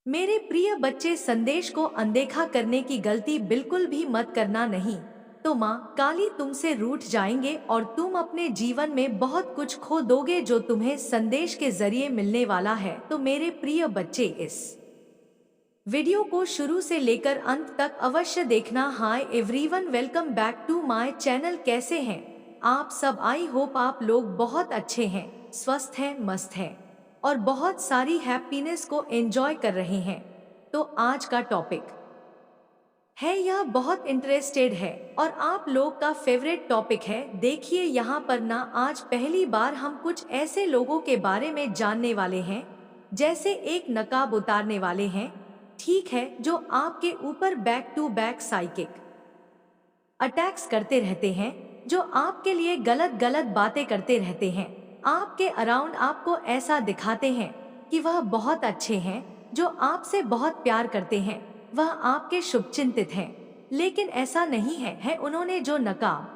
मेरे प्रिय बच्चे, संदेश को अनदेखा करने की गलती बिल्कुल भी मत करना नहीं। तो माँ काली तुमसे रूठ जाएंगे और तुम अपने जीवन में बहुत कुछ खो दोगे जो तुम्हें संदेश के जरिए मिलने वाला है। तो मेरे प्रिय बच्चे, इस वीडियो को शुरू से लेकर अंत तक अवश्य देखना। Hi everyone, welcome back to my channel. कैसे हैं आप सब? आई होप आप लोग बहुत अच्छे हैं, स्वस्थ हैं, मस्त हैं और बहुत सारी हैप्पीनेस को एंजॉय कर रहे हैं। तो आज का टॉपिक है, यह बहुत इंटरेस्टेड है और आप लोग का फेवरेट टॉपिक है। देखिए यहाँ पर ना, आज पहली बार हम कुछ ऐसे लोगों के बारे में जानने वाले हैं, जैसे एक नकाब उतारने वाले हैं, ठीक है, जो आपके ऊपर back to back psychic attacks करते रहते हैं, जो आपके लिए गलत गलत बातें करते रहते हैं, आपके अराउंड आपको ऐसा दिखाते हैं कि वह बहुत अच्छे हैं, जो आपसे बहुत प्यार करते हैं, वह आपके शुभचिंतित हैं। लेकिन ऐसा नहीं है उन्होंने जो नकाब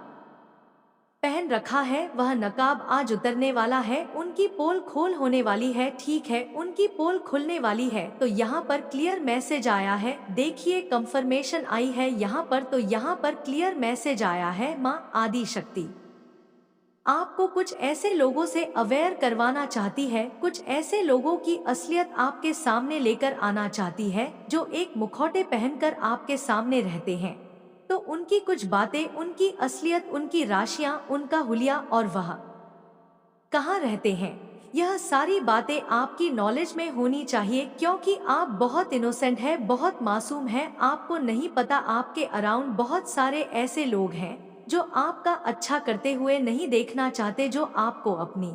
पहन रखा है, वह नकाब आज उतरने वाला है, उनकी पोल खोल होने वाली है, ठीक है, उनकी पोल खुलने वाली है। तो यहाँ पर क्लियर मैसेज आया है, देखिए कंफर्मेशन आई है यहाँ पर। तो यहाँ पर क्लियर मैसेज आया है, माँ आदि शक्ति आपको कुछ ऐसे लोगों से अवेयर करवाना चाहती है, कुछ ऐसे लोगों की असलियत आपके सामने लेकर आना चाहती है, जो एक मुखौटे पहनकर आपके सामने रहते हैं। तो उनकी कुछ बातें, उनकी असलियत, उनकी राशियां, उनका हुलिया और वह कहाँ रहते हैं, यह सारी बातें आपकी नॉलेज में होनी चाहिए, क्योंकि आप बहुत इनोसेंट है, बहुत मासूम है। आपको नहीं पता आपके अराउंड बहुत सारे ऐसे लोग हैं जो आपका अच्छा करते हुए नहीं देखना चाहते, जो आपको अपनी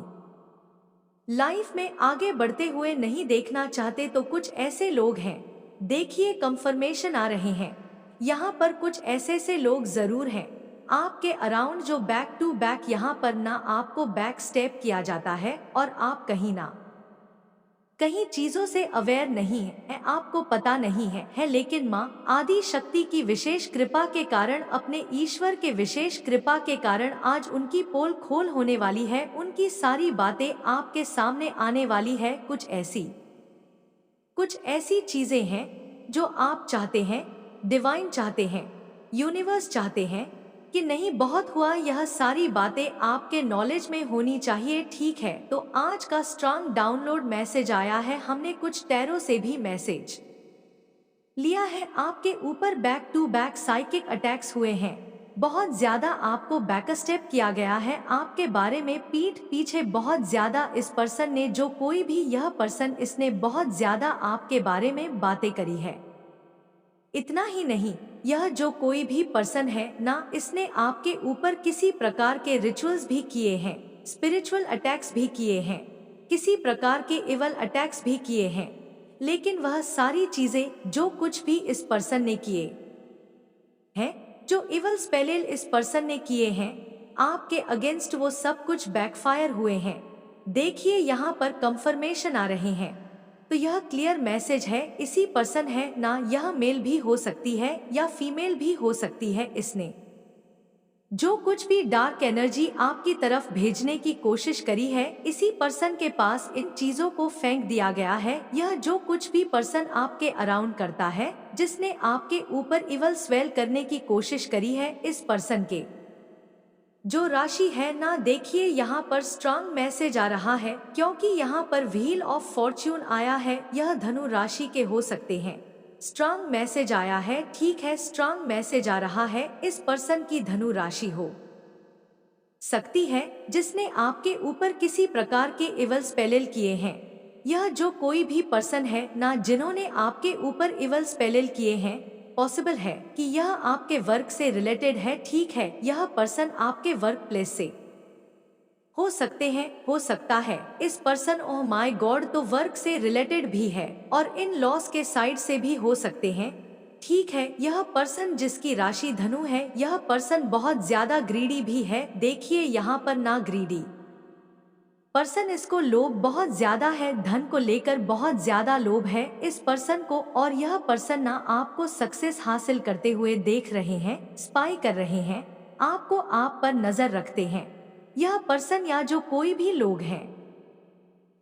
लाइफ में आगे बढ़ते हुए नहीं देखना चाहते। तो कुछ ऐसे लोग हैं, देखिए कंफर्मेशन आ रहे हैं यहाँ पर, कुछ ऐसे से लोग जरूर हैं आपके अराउंड, जो बैक टू बैक यहाँ पर ना आपको बैक स्टेप किया जाता है और आप कहीं ना कहीं चीजों से अवेयर नहीं है, आपको पता नहीं है। लेकिन माँ आदि शक्ति की विशेष कृपा के कारण, अपने ईश्वर के विशेष कृपा के कारण आज उनकी पोल खोल होने वाली है, उनकी सारी बातें आपके सामने आने वाली है। कुछ ऐसी चीजें हैं जो आप चाहते हैं, डिवाइन चाहते हैं, यूनिवर्स चाहते हैं कि नहीं, बहुत हुआ, यह सारी बातें आपके नॉलेज में होनी चाहिए, ठीक है। तो आज का स्ट्रांग डाउनलोड मैसेज आया है, हमने कुछ टैरो से भी मैसेज लिया है। आपके ऊपर back to back psychic attacks हुए हैं, बहुत ज्यादा आपको बैक स्टेप किया गया है, आपके बारे में पीठ पीछे बहुत ज्यादा इस पर्सन ने, जो कोई भी यह पर्सन, इसने बहुत ज्यादा आपके बारे में बातें करी है। इतना ही नहीं, यह जो कोई भी पर्सन है ना, इसने आपके ऊपर किसी प्रकार के रिचुअल्स भी किए हैं, स्पिरिचुअल अटैक्स भी किए हैं, किसी प्रकार के इवल अटैक्स भी किए हैं। लेकिन वह सारी चीजें जो कुछ भी इस पर्सन ने किए हैं, जो इवल स्पेलेल इस पर्सन ने किए हैं आपके अगेंस्ट, वो सब कुछ बैकफायर हुए हैं। देखिए यहाँ पर कंफर्मेशन आ रहे हैं। तो यह क्लियर मैसेज है, इसी पर्सन है ना, यह मेल भी हो सकती है या फीमेल भी हो सकती है, इसने जो कुछ भी डार्क एनर्जी आपकी तरफ भेजने की कोशिश करी है, इसी पर्सन के पास इन चीजों को फेंक दिया गया है। यह जो कुछ भी पर्सन आपके अराउंड करता है, जिसने आपके ऊपर इवल स्वेल करने की कोशिश करी है, इस पर्सन के जो राशि है ना, देखिए यहाँ पर स्ट्रांग मैसेज आ रहा है, क्योंकि यहाँ पर व्हील ऑफ फॉर्च्यून आया है, यह धनु राशि के हो सकते हैं। स्ट्रांग मैसेज आया है, ठीक है, स्ट्रांग मैसेज आ रहा है, इस पर्सन की धनु राशि हो सकती है, जिसने आपके ऊपर किसी प्रकार के इवल स्पेलेल किए हैं। यह जो कोई भी पर्सन है ना, जिन्होंने आपके ऊपर इवल स्पेलेल किए हैं, पॉसिबल है कि यह आपके वर्क से रिलेटेड है, ठीक है, यह पर्सन आपके वर्क प्लेस से हो सकते हैं, हो सकता है इस पर्सन, ओह माय गॉड, तो वर्क से रिलेटेड भी है और इन लॉस के साइड से भी हो सकते हैं, ठीक है। यह पर्सन जिसकी राशि धनु है, यह पर्सन बहुत ज्यादा ग्रीडी भी है। देखिए यहाँ पर ना, ग्रीडी पर्सन, इसको लोभ बहुत ज्यादा है, धन को लेकर बहुत ज्यादा लोभ है इस पर्सन को, और यह पर्सन ना आपको सक्सेस हासिल करते हुए देख रहे हैं, स्पाई कर रहे हैं, आपको आप पर नजर रखते हैं। यह पर्सन या जो कोई भी लोग हैं,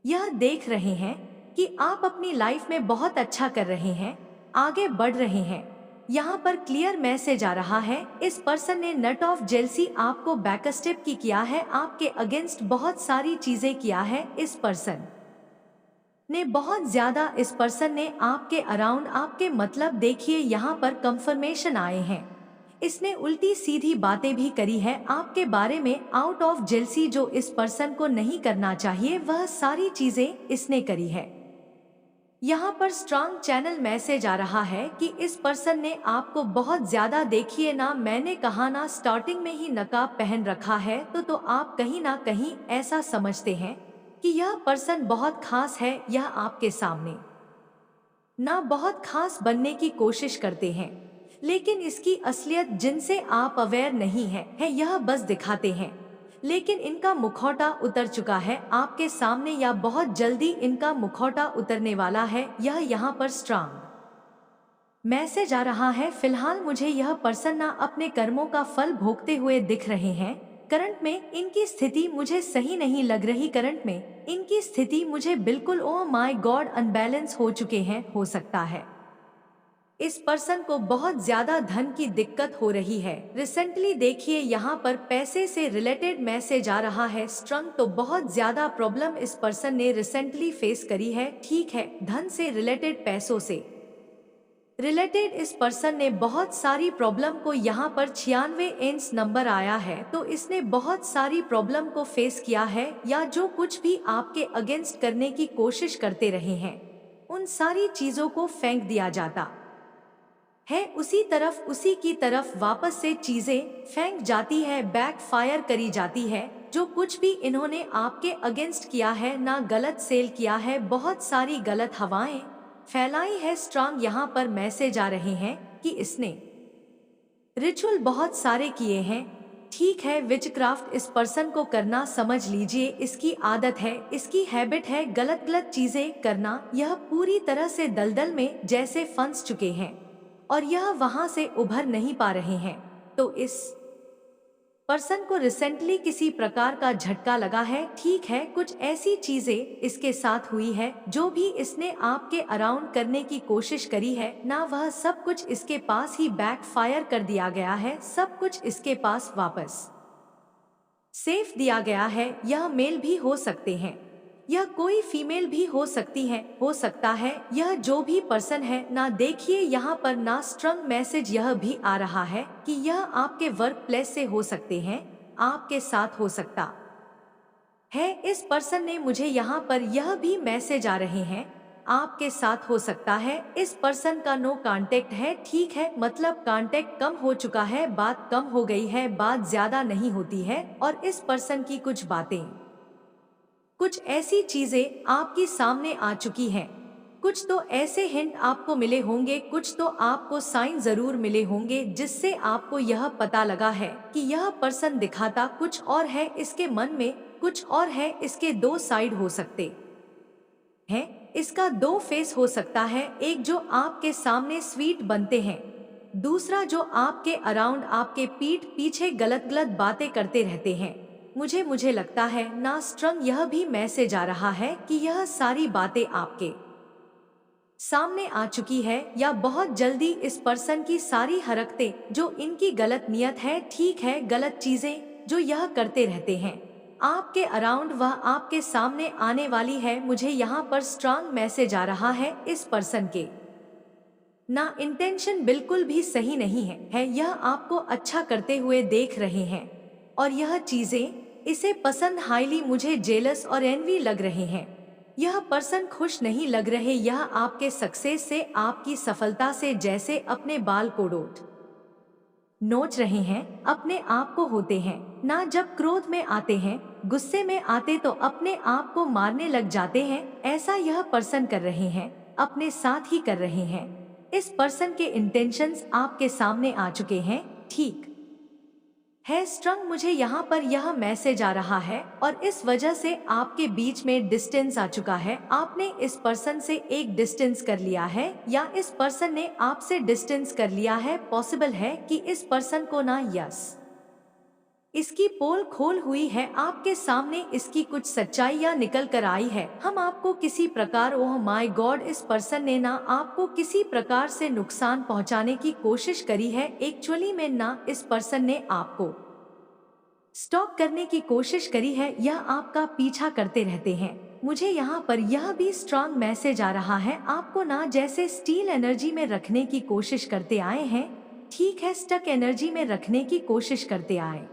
यह देख रहे हैं कि आप अपनी लाइफ में बहुत अच्छा कर रहे हैं, आगे बढ़ रहे हैं। यहाँ पर क्लियर मैसेज आ रहा है, इस पर्सन ने नट ऑफ जेलसी आपको बैकस्टेप की किया है, आपके अगेंस्ट बहुत सारी चीजें किया है। इस पर्सन ने बहुत ज्यादा, इस पर्सन ने आपके अराउंड, आपके मतलब देखिए यहाँ पर कंफर्मेशन आए हैं। इसने उल्टी सीधी बातें भी करी है आपके बारे में, आउट ऑफ जेलसी जो इस पर्सन को नहीं करना चाहिए वह सारी चीजें इसने करी है। यहाँ पर स्ट्रांग चैनल मैसेज आ रहा है कि इस पर्सन ने आपको बहुत ज्यादा, देखिए ना, मैंने कहा ना स्टार्टिंग में ही नकाब पहन रखा है, तो आप कहीं ना कहीं ऐसा समझते हैं कि यह पर्सन बहुत खास है। यह आपके सामने ना बहुत खास बनने की कोशिश करते हैं, लेकिन इसकी असलियत जिनसे आप अवेयर नहीं है यह बस दिखाते हैं। लेकिन इनका मुखौटा उतर चुका है आपके सामने, या बहुत जल्दी इनका मुखौटा उतरने वाला है। यह यहाँ पर स्ट्रांग मैसेज आ रहा है। फिलहाल मुझे यह पर्सन ना अपने कर्मों का फल भोगते हुए दिख रहे हैं। करंट में इनकी स्थिति मुझे सही नहीं लग रही, करंट में इनकी स्थिति मुझे बिल्कुल, ओह माय गॉड, अनबैलेंस हो चुके हैं। हो सकता है इस पर्सन को बहुत ज्यादा धन की दिक्कत हो रही है रिसेंटली। देखिए यहाँ पर पैसे से रिलेटेड मैसेज आ रहा है स्ट्रंग, तो बहुत ज्यादा प्रॉब्लम इस पर्सन ने रिसेंटली फेस करी है। ठीक है, धन से रिलेटेड, पैसों से रिलेटेड इस पर्सन ने बहुत सारी प्रॉब्लम को, यहाँ पर 96 एंस नंबर आया है, तो इसने बहुत सारी प्रॉब्लम को फेस किया है, या जो कुछ भी आपके अगेंस्ट करने की कोशिश करते रहे हैं उन सारी चीजों को फेंक दिया जाता है, उसी की तरफ वापस से चीजें फेंक जाती है, बैक फायर करी जाती है। जो कुछ भी इन्होंने आपके अगेंस्ट किया है, ना गलत सेल किया है, बहुत सारी गलत हवाएं फैलाई है। स्ट्रांग यहाँ पर मैसेज आ रहे हैं कि इसने रिचुअल बहुत सारे किए हैं। ठीक है, विचक्राफ्ट इस पर्सन को करना, समझ लीजिए इसकी आदत है, इसकी हैबिट है गलत गलत चीजें करना। यह पूरी तरह से दलदल में जैसे फंस चुके हैं और यह वहां से उभर नहीं पा रहे हैं। तो इस पर्सन को रिसेंटली किसी प्रकार का झटका लगा है। ठीक है, कुछ ऐसी चीजें इसके साथ हुई है, जो भी इसने आपके अराउंड करने की कोशिश करी है ना, वह सब कुछ इसके पास ही बैक फायर कर दिया गया है। सब कुछ इसके पास वापस सेफ दिया गया है। यह मेल भी हो सकते हैं, यह कोई फीमेल भी हो सकती है, हो सकता है यह जो भी पर्सन है ना। देखिए यहाँ पर ना स्ट्रंग मैसेज यह भी आ रहा है कि यह आपके वर्क प्लेस से हो सकते हैं, आपके साथ हो सकता है। इस पर्सन ने, मुझे यहाँ पर यह भी मैसेज आ रहे हैं, आपके साथ हो सकता है। इस पर्सन का नो कांटेक्ट है। ठीक है, मतलब कांटेक्ट कम हो चुका है, बात कम हो गई है, बात ज्यादा नहीं होती है। और इस पर्सन की कुछ बातें, कुछ ऐसी चीजें आपके सामने आ चुकी हैं। कुछ तो ऐसे हिंट आपको मिले होंगे, कुछ तो आपको साइन जरूर मिले होंगे, जिससे आपको यह पता लगा है कि यह पर्सन दिखाता कुछ और है, इसके मन में कुछ और है। इसके दो साइड हो सकते हैं, इसका दो फेस हो सकता है। एक जो आपके सामने स्वीट बनते हैं, दूसरा जो आपके अराउंड, आपके पीठ पीछे गलत गलत बातें करते रहते हैं। मुझे लगता है ना स्ट्रंग यह भी मैसेज आ रहा है कि यह सारी बातें आपके सामने आ चुकी है, या बहुत जल्दी इस पर्सन की सारी हरकतें, जो इनकी गलत नियत है, ठीक है, गलत चीजें जो यह करते रहते हैं आपके अराउंड, वह आपके सामने आने वाली है। मुझे यहाँ पर स्ट्रांग मैसेज आ रहा है, इस पर्सन के ना इंटेंशन बिल्कुल भी सही नहीं है, यह आपको अच्छा करते हुए देख रहे हैं और यह चीजें इसे पसंद, हाईली मुझे जेलस और एनवी लग रहे हैं। यह पर्सन खुश नहीं लग रहे, यह आपके सक्सेस से, आपकी सफलता से जैसे अपने बाल को नोच रहे हैं, अपने आप को होते हैं ना। जब क्रोध में आते हैं, गुस्से में आते, तो अपने आप को मारने लग जाते हैं। ऐसा यह पर्सन कर रहे हैं, अपने साथ ही कर रहे हैं। इस पर्सन के इंटेंशंस आपके सामने आ चुके हैं, ठीक है स्ट्रंग। मुझे यहाँ पर यह मैसेज आ रहा है और इस वजह से आपके बीच में डिस्टेंस आ चुका है। आपने इस पर्सन से एक डिस्टेंस कर लिया है, या इस पर्सन ने आपसे डिस्टेंस कर लिया है। पॉसिबल है कि इस पर्सन को ना यस इसकी पोल खोल हुई है, आपके सामने इसकी कुछ सच्चाइयाँ निकल कर आई है। हम आपको किसी प्रकार, ओह माय गॉड, इस पर्सन ने ना आपको किसी प्रकार से नुकसान पहुंचाने की कोशिश करी है। एक्चुअली में ना इस पर्सन ने आपको स्टॉप करने की कोशिश करी है, यह आपका पीछा करते रहते हैं। मुझे यहाँ पर यह भी स्ट्रांग मैसेज आ रहा है, आपको ना जैसे स्टील एनर्जी में रखने की कोशिश करते आए हैं, ठीक है, स्टक एनर्जी में रखने की कोशिश करते आए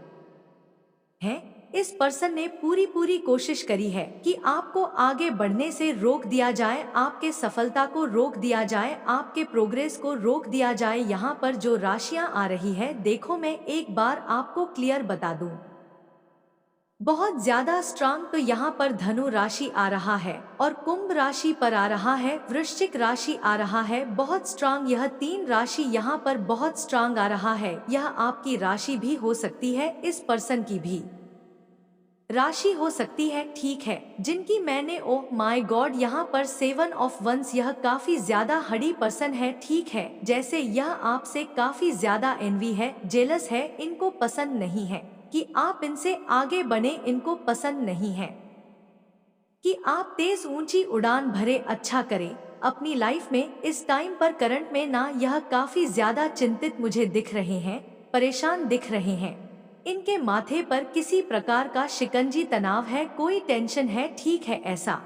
हैं। इस पर्सन ने पूरी कोशिश करी है कि आपको आगे बढ़ने से रोक दिया जाए, आपके सफलता को रोक दिया जाए, आपके प्रोग्रेस को रोक दिया जाए। यहाँ पर जो राशियां आ रही है, देखो मैं एक बार आपको क्लियर बता दूं, बहुत ज्यादा स्ट्रांग तो यहाँ पर धनु राशि आ रहा है और कुंभ राशि पर आ रहा है, वृश्चिक राशि आ रहा है, बहुत स्ट्रांग। यह तीन राशि यहाँ पर बहुत स्ट्रांग आ रहा है। यह आपकी राशि भी हो सकती है, इस पर्सन की भी राशि हो सकती है, ठीक है, जिनकी मैंने, ओ माय गॉड, यहाँ पर 7 ऑफ वंस, यह काफी ज्यादा हड़ी पर्सन है, ठीक है, जैसे यह आपसे काफी ज्यादा एनवी है, जेलस है, इनको पसंद नहीं है कि आप इनसे आगे बने, इनको पसंद नहीं है कि आप तेज ऊंची उड़ान भरे, अच्छा करें अपनी लाइफ में। इस टाइम पर करंट में ना यह काफी ज्यादा चिंतित मुझे दिख रहे हैं, परेशान दिख रहे हैं। इनके माथे पर किसी प्रकार का शिकंजी तनाव है, कोई टेंशन है, ठीक है, ऐसा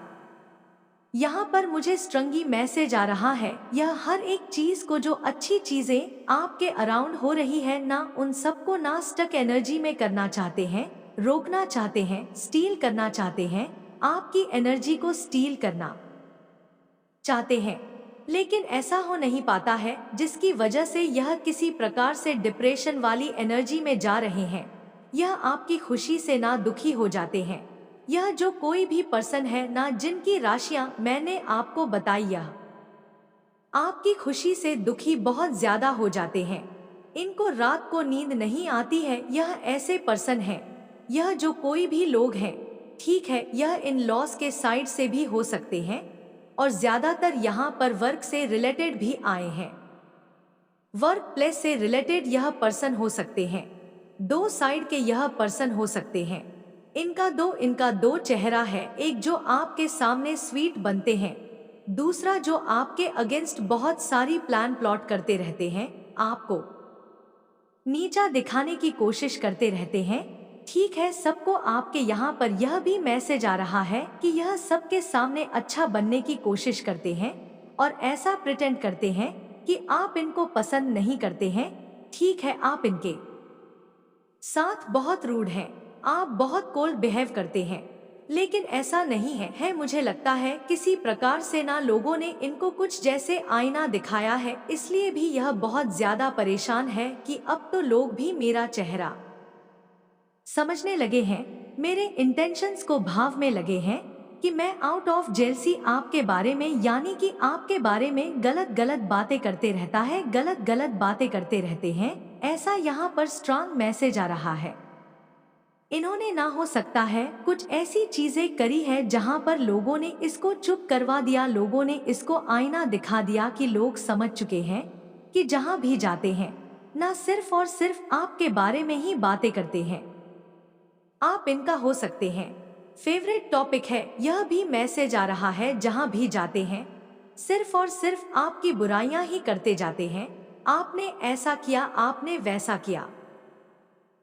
यहाँ पर मुझे स्ट्रंगी मैसेज आ रहा है। यह हर एक चीज को, जो अच्छी चीजें आपके अराउंड हो रही है ना, उन सबको ना स्टक एनर्जी में करना चाहते हैं, रोकना चाहते हैं, स्टील करना चाहते हैं, आपकी एनर्जी को स्टील करना चाहते हैं, लेकिन ऐसा हो नहीं पाता है, जिसकी वजह से यह किसी प्रकार से डिप्रेशन वाली एनर्जी में जा रहे हैं। यह आपकी खुशी से ना दुखी हो जाते हैं। यह जो कोई भी पर्सन है ना, जिनकी राशियां मैंने आपको बताई, यह आपकी खुशी से दुखी बहुत ज्यादा हो जाते हैं। इनको रात को नींद नहीं आती है, यह ऐसे पर्सन है। यह जो कोई भी लोग हैं, ठीक है, यह इन लॉस के साइड से भी हो सकते हैं और ज्यादातर यहाँ पर वर्क से रिलेटेड भी आए हैं। वर्क प्लेस से रिलेटेड यह पर्सन हो सकते हैं, दो साइड के यह पर्सन हो सकते हैं। इनका दो चेहरा है, एक जो आपके सामने स्वीट बनते हैं, दूसरा जो आपके अगेंस्ट बहुत सारी प्लान प्लॉट करते रहते हैं, आपको नीचा दिखाने की कोशिश करते रहते हैं, ठीक है। सबको आपके यहाँ पर यह भी मैसेज आ रहा है कि यह सबके सामने अच्छा बनने की कोशिश करते हैं और ऐसा प्रिटेंड करते हैं कि आप इनको पसंद नहीं करते हैं, ठीक है, आप इनके साथ बहुत रूड हैं, आप बहुत कोल्ड बिहेव करते हैं, लेकिन ऐसा नहीं है, मुझे लगता है किसी प्रकार से ना लोगों ने इनको कुछ जैसे आईना दिखाया है, इसलिए भी यह बहुत ज्यादा परेशान है कि अब तो लोग भी मेरा चेहरा समझने लगे हैं, मेरे इंटेंशंस को भाव में लगे हैं कि मैं आउट ऑफ जेलसी आपके बारे में, यानी कि आपके बारे में गलत गलत बातें करते रहता है, गलत गलत बातें करते रहते हैं, ऐसा यहाँ पर स्ट्रांग मैसेज आ रहा है। इन्होंने ना हो सकता है कुछ ऐसी चीजें करी है जहाँ पर लोगों ने इसको चुप करवा दिया, लोगों ने इसको आईना दिखा दिया कि लोग समझ चुके हैं कि जहाँ भी जाते हैं ना सिर्फ और सिर्फ आपके बारे में ही बातें करते हैं। आप इनका हो सकते हैं फेवरेट टॉपिक है, यह भी मैसेज आ रहा है, जहां भी जाते हैं सिर्फ और सिर्फ आपकी बुराइयां ही करते जाते हैं। आपने ऐसा किया, आपने वैसा किया,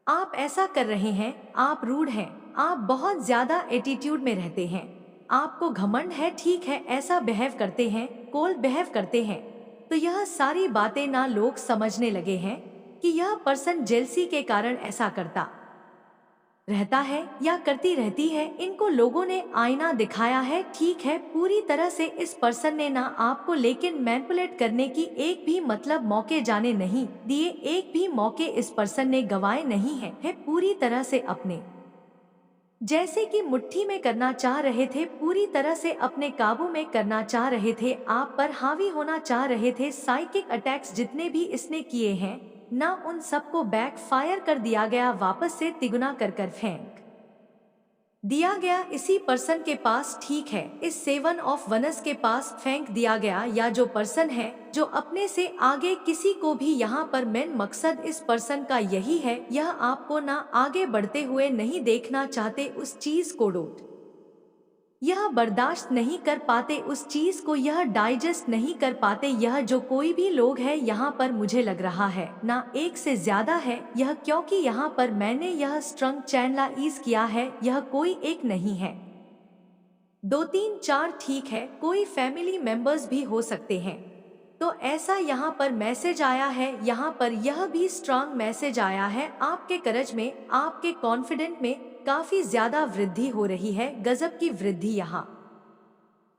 आप ऐसा कर रहे हैं, आप रूड हैं, आप बहुत ज्यादा एटीट्यूड में रहते हैं, आपको घमंड है, ठीक है, ऐसा बिहेव करते हैं, कोल्ड बिहेव करते हैं। तो यह सारी बातें ना लोग समझने लगे हैं कि यह पर्सन जेलसी के कारण ऐसा करता रहता है या करती रहती है। इनको लोगों ने आईना दिखाया है, ठीक है, पूरी तरह से इस पर्सन ने ना आपको लेकिन मैनिपुलेट करने की एक भी मतलब मौके जाने नहीं दिए, एक भी मौके इस पर्सन ने गवाए नहीं है पूरी तरह से अपने जैसे कि मुट्ठी में करना चाह रहे थे, पूरी तरह से अपने काबू में करना चाह रहे थे, आप पर हावी होना चाह रहे थे। साइकिक अटैक्स जितने भी इसने किए हैं ना, उन सबको बैक फायर कर दिया गया, वापस से तिगुना कर फेंक दिया गया इसी पर्सन के पास ठीक है। इस सेवन ऑफ वनस के पास फेंक दिया गया, या जो पर्सन है जो अपने से आगे किसी को भी, यहाँ पर मेन मकसद इस पर्सन का यही है, यह आपको ना आगे बढ़ते हुए नहीं देखना चाहते, उस चीज को डोट यह बर्दाश्त नहीं कर पाते, उस चीज को यह डाइजेस्ट नहीं कर पाते। यह जो कोई भी लोग है यहाँ पर मुझे लग रहा है ना एक से ज्यादा है यह, क्योंकि यहाँ पर मैंने यह स्ट्रंग चैनलाइज किया है, यह कोई एक नहीं है, 2 3 4 ठीक है, कोई फैमिली मेंबर्स भी हो सकते हैं। तो ऐसा यहाँ पर मैसेज आया है, यहाँ पर यह भी स्ट्रांग मैसेज आया है, आपके करेज में, आपके कॉन्फिडेंट में काफी ज्यादा वृद्धि हो रही है, गजब की वृद्धि यहाँ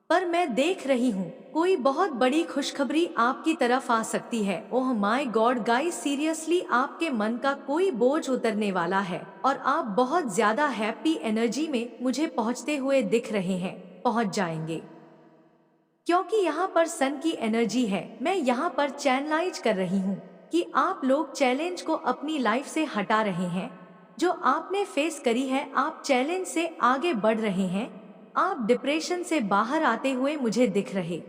पर मैं देख रही हूँ। कोई बहुत बड़ी खुशखबरी आपकी तरफ आ सकती है। Oh my God guys, seriously आपके मन का कोई बोझ उतरने वाला है और आप बहुत ज्यादा हैप्पी एनर्जी में मुझे पहुँचते हुए दिख रहे हैं, पहुँच जाएंगे, क्योंकि यहाँ पर सन की एनर्जी है। मैं यहाँ पर चैनलाइज कर रही हूँ कि आप लोग चैलेंज को अपनी लाइफ से हटा रहे हैं, जो आपने फेस करी है, आप चैलेंज से आगे बढ़ रहे हैं, आप डिप्रेशन से बाहर आते हुए मुझे दिख रहे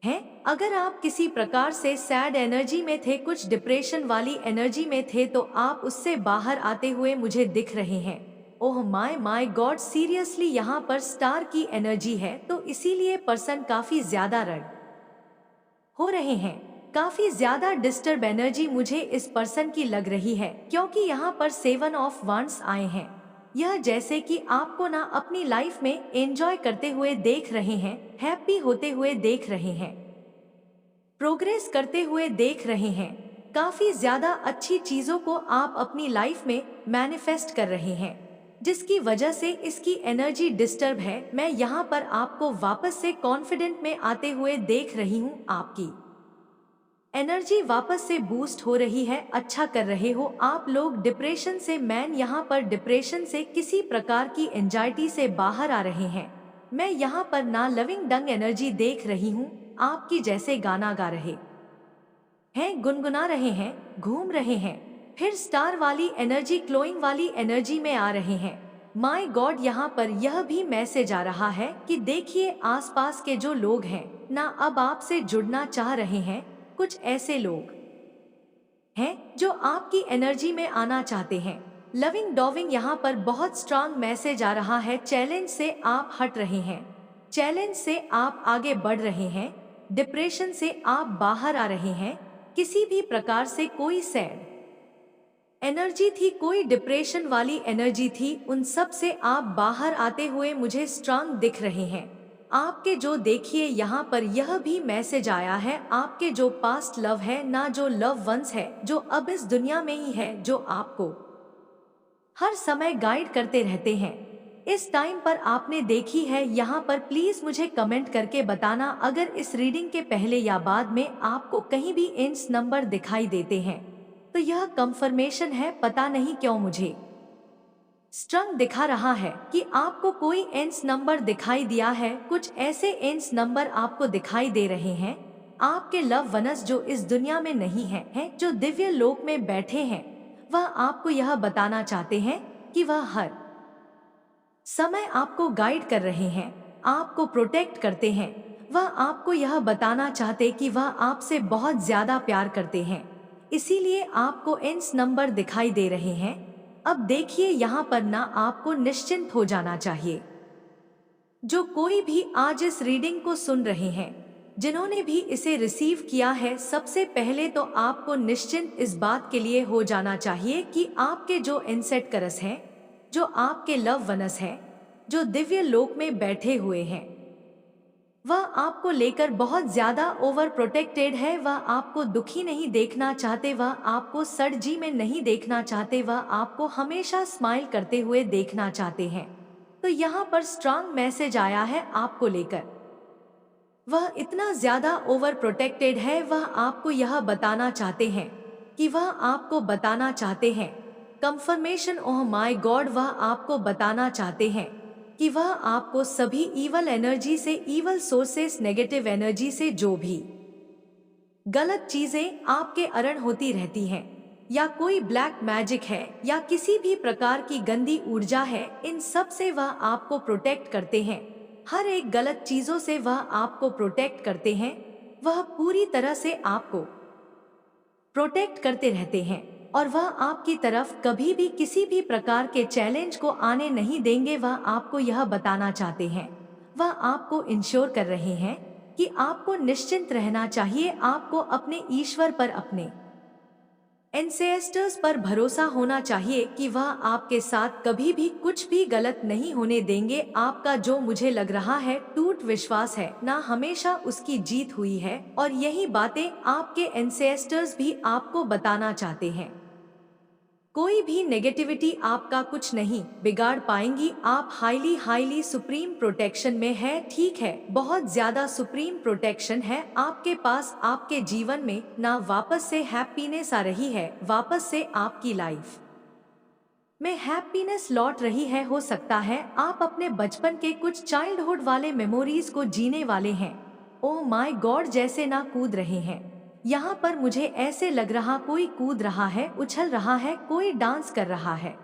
हैं। अगर आप किसी प्रकार से सैड एनर्जी में थे, कुछ डिप्रेशन वाली एनर्जी में थे, तो आप उससे बाहर आते हुए मुझे दिख रहे हैं। ओह माय गॉड, सीरियसली यहाँ पर स्टार की एनर्जी है, तो इसीलिए पर्सन काफी ज्यादा रड हो रहे हैं, काफी ज्यादा डिस्टर्ब एनर्जी मुझे इस पर्सन की लग रही है, क्योंकि यहाँ पर 7 ऑफ वांड्स आए हैं। यह जैसे कि आपको ना अपनी लाइफ में एंजॉय करते हुए देख रहे हैं, हैप्पी होते हुए देख रहे हैं, प्रोग्रेस करते हुए देख रहे हैं, काफी ज्यादा अच्छी चीजों को आप अपनी लाइफ में मैनिफेस्ट कर रहे हैं, जिसकी वजह से इसकी एनर्जी डिस्टर्ब है। मैं यहाँ पर आपको वापस से कॉन्फिडेंट में आते हुए देख रही हूँ, आपकी एनर्जी वापस से बूस्ट हो रही है, अच्छा कर रहे हो आप लोग डिप्रेशन से। मैन यहाँ पर डिप्रेशन से, किसी प्रकार की एंजाइटी से बाहर आ रहे हैं। मैं यहाँ पर ना लविंग डंग एनर्जी देख रही हूँ, आपकी जैसे गाना गा रहे हैं, गुनगुना रहे हैं, घूम रहे हैं, फिर स्टार वाली एनर्जी, क्लोइंग वाली एनर्जी में आ रहे हैं। माय गॉड, यहाँ पर यह भी मैसेज आ रहा है कि देखिए आसपास के जो लोग हैं ना अब आपसे जुड़ना चाह रहे हैं, कुछ ऐसे लोग हैं जो आपकी एनर्जी में आना चाहते हैं। लविंग डॉविंग यहाँ पर बहुत स्ट्रांग मैसेज आ रहा है, चैलेंज से आप हट रहे हैं, चैलेंज से आप आगे बढ़ रहे हैं, डिप्रेशन से आप बाहर आ रहे हैं, किसी भी प्रकार से कोई सैड एनर्जी थी, कोई डिप्रेशन वाली एनर्जी थी, उन सब से आप बाहर आते हुए मुझे स्ट्रांग दिख रहे हैं। आपके जो देखिए यहाँ पर यह भी मैसेज आया है, आपके जो पास्ट लव है ना, जो लव वंस है, जो अब इस दुनिया में ही है, जो आपको हर समय गाइड करते रहते हैं, इस टाइम पर आपने देखी है। यहाँ पर प्लीज मुझे कमेंट करके बताना अगर इस रीडिंग के पहले या बाद में आपको कहीं भी एंड्स नंबर दिखाई देते हैं, तो यह कंफर्मेशन है। पता नहीं क्यों मुझे स्ट्रंग दिखा रहा है कि आपको कोई एंड्स नंबर दिखाई दिया है, कुछ ऐसे एंड्स नंबर आपको दिखाई दे रहे हैं। आपके लव वनस जो इस दुनिया में नहीं है, जो दिव्य लोक में बैठे हैं, वह आपको यह बताना चाहते हैं कि वह हर समय आपको गाइड कर रहे हैं, आपको प्रोटेक्ट करते हैं। वह आपको यह बताना चाहते कि वह आपसे बहुत ज्यादा प्यार करते हैं, इसीलिए आपको एंड्स नंबर दिखाई दे रहे हैं। अब देखिए यहाँ पर ना आपको निश्चिंत हो जाना चाहिए। जो कोई भी आज इस रीडिंग को सुन रहे हैं, जिन्होंने भी इसे रिसीव किया है, सबसे पहले तो आपको निश्चिंत इस बात के लिए हो जाना चाहिए कि आपके जो इनसेट करस हैं, जो आपके लव वनस हैं, जो दिव्य लोक में बैठे हुए हैं, वह आपको लेकर बहुत ज्यादा ओवर प्रोटेक्टेड है। वह आपको दुखी नहीं देखना चाहते, वह आपको सड़जी में नहीं देखना चाहते, वह आपको हमेशा स्माइल करते हुए देखना चाहते हैं। तो यहाँ पर स्ट्रांग मैसेज आया है आपको लेकर। वह इतना ज्यादा ओवर प्रोटेक्टेड है, वह आपको यह बताना चाहते हैं कि वह आपको बताना चाहते हैं कंफर्मेशन। ओह माय गॉड, वह आपको बताना चाहते हैं कि वह आपको सभी ईवल एनर्जी से, ईवल सोर्सेस, नेगेटिव एनर्जी से, जो भी गलत चीजें आपके अरण होती रहती हैं, या कोई ब्लैक मैजिक है या किसी भी प्रकार की गंदी ऊर्जा है, इन सब से वह आपको प्रोटेक्ट करते हैं। हर एक गलत चीजों से वह आपको प्रोटेक्ट करते हैं। वह पूरी तरह से आपको प्रोटेक्ट करते रहते हैं और वह आपकी तरफ कभी भी किसी भी प्रकार के चैलेंज को आने नहीं देंगे। वह आपको यह बताना चाहते हैं, वह आपको इंश्योर कर रहे हैं कि आपको निश्चिंत रहना चाहिए। आपको अपने ईश्वर पर, अपने एंसेस्टर्स पर भरोसा होना चाहिए कि वह आपके साथ कभी भी कुछ भी गलत नहीं होने देंगे। आपका जो मुझे लग रहा है टूट विश्वास है ना, हमेशा उसकी जीत हुई है और यही बातें आपके एंसेस्टर्स भी आपको बताना चाहते हैं। कोई भी नेगेटिविटी आपका कुछ नहीं बिगाड़ पाएंगी। आप हाईली हाईली सुप्रीम प्रोटेक्शन में है, ठीक है, बहुत ज्यादा सुप्रीम प्रोटेक्शन है आपके पास। आपके जीवन में ना वापस से हैप्पीनेस आ रही है, वापस से आपकी लाइफ में हैप्पीनेस लौट रही है। हो सकता है आप अपने बचपन के कुछ चाइल्डहुड वाले मेमोरीज को जीने वाले हैं। ओह माय गॉड, जैसे ना कूद रहे हैं। यहाँ पर मुझे ऐसे लग रहा कोई कूद रहा है, उछल रहा है, कोई डांस कर रहा है,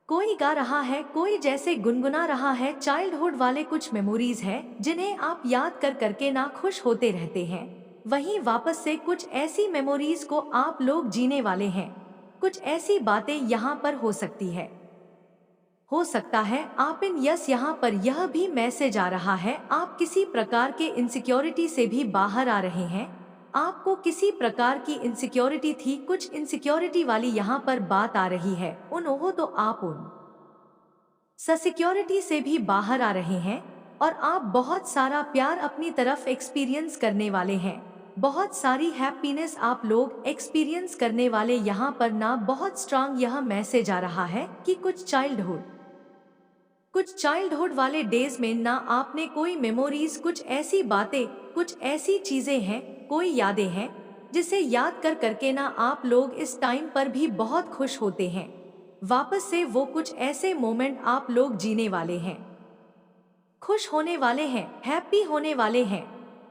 कोई गा रहा है, कोई जैसे गुनगुना रहा है। चाइल्डहुड वाले कुछ मेमोरीज हैं जिन्हें आप याद कर करके ना खुश होते रहते हैं। वहीं वापस से कुछ ऐसी मेमोरीज को आप लोग जीने वाले हैं। कुछ ऐसी बातें यहाँ पर हो सकती है। हो सकता है आप इन यहाँ पर यह भी मैसेज आ रहा है, आप किसी प्रकार के इनसिक्योरिटी से भी बाहर आ रहे हैं। आपको किसी प्रकार की इनसिक्योरिटी थी, कुछ इनसिक्योरिटी वाली यहाँ पर बात आ रही है। ओहो, तो आप उन सिक्योरिटी से भी बाहर आ रहे हैं और आप बहुत सारा प्यार अपनी तरफ एक्सपीरियंस करने वाले हैं। बहुत सारी हैप्पीनेस आप लोग एक्सपीरियंस करने वाले। यहाँ पर ना बहुत स्ट्रांग यह मैसेज आ रहा है कि कुछ चाइल्डहुड वाले डेज में ना आपने कोई मेमोरीज, कुछ ऐसी बातें, कुछ ऐसी चीजें हैं, कोई यादें हैं जिसे याद कर करके ना आप लोग इस टाइम पर भी बहुत खुश होते हैं। वापस से वो कुछ ऐसे मोमेंट आप लोग जीने वाले हैं, खुश होने वाले हैं, हैप्पी होने वाले हैं।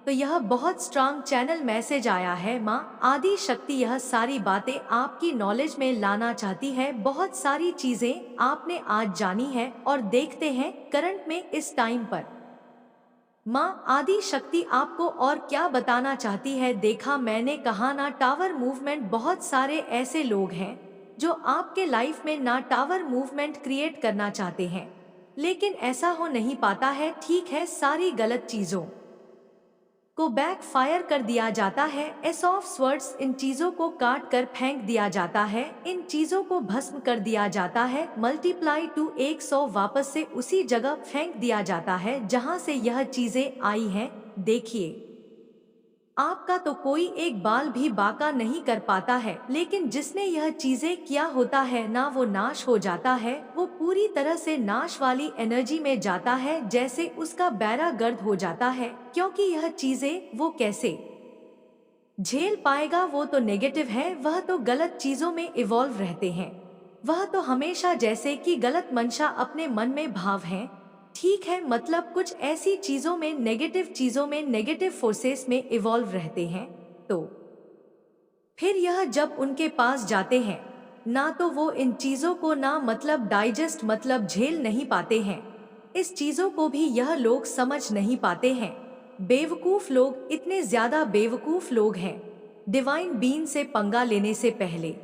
तो यह बहुत स्ट्रांग चैनल मैसेज आया है। माँ आदि शक्ति यह सारी बातें आपकी नॉलेज में लाना चाहती है। बहुत सारी चीजें आपने आज जानी है और देखते हैं करंट में इस टाइम पर माँ आदि शक्ति आपको और क्या बताना चाहती है। देखा मैंने कहा ना, टावर मूवमेंट। बहुत सारे ऐसे लोग हैं जो आपके लाइफ में ना टावर मूवमेंट क्रिएट करना चाहते हैं, लेकिन ऐसा हो नहीं पाता है। ठीक है, सारी गलत चीजों को बैक फायर कर दिया जाता है। एस ऑफ स्वर्ड्स, इन चीजों को काट कर फेंक दिया जाता है, इन चीजों को भस्म कर दिया जाता है। मल्टीप्लाई टू 100 वापस से उसी जगह फेंक दिया जाता है जहां से यह चीजें आई हैं। देखिए, आपका तो कोई एक बाल भी बाका नहीं कर पाता है, लेकिन जिसने यह चीजें किया होता है ना, वो नाश हो जाता है। वो पूरी तरह से नाश वाली एनर्जी में जाता है, जैसे उसका बैरा गर्द हो जाता है। क्योंकि यह चीजें वो कैसे झेल पाएगा, वो तो नेगेटिव है, वह तो गलत चीजों में इवॉल्व रहते हैं। वह तो हमेशा जैसे कि गलत मंशा अपने मन में भाव हैं। ठीक है, मतलब कुछ ऐसी चीजों में, नेगेटिव चीजों में, नेगेटिव फोर्सेस में इवॉल्व रहते हैं। तो फिर यह जब उनके पास जाते हैं ना, तो वो इन चीजों को ना मतलब डाइजेस्ट, मतलब झेल नहीं पाते हैं। इस चीजों को भी यह लोग समझ नहीं पाते हैं। बेवकूफ लोग, इतने ज्यादा बेवकूफ लोग हैं। डिवाइन बीइंग से पंगा लेने से पहले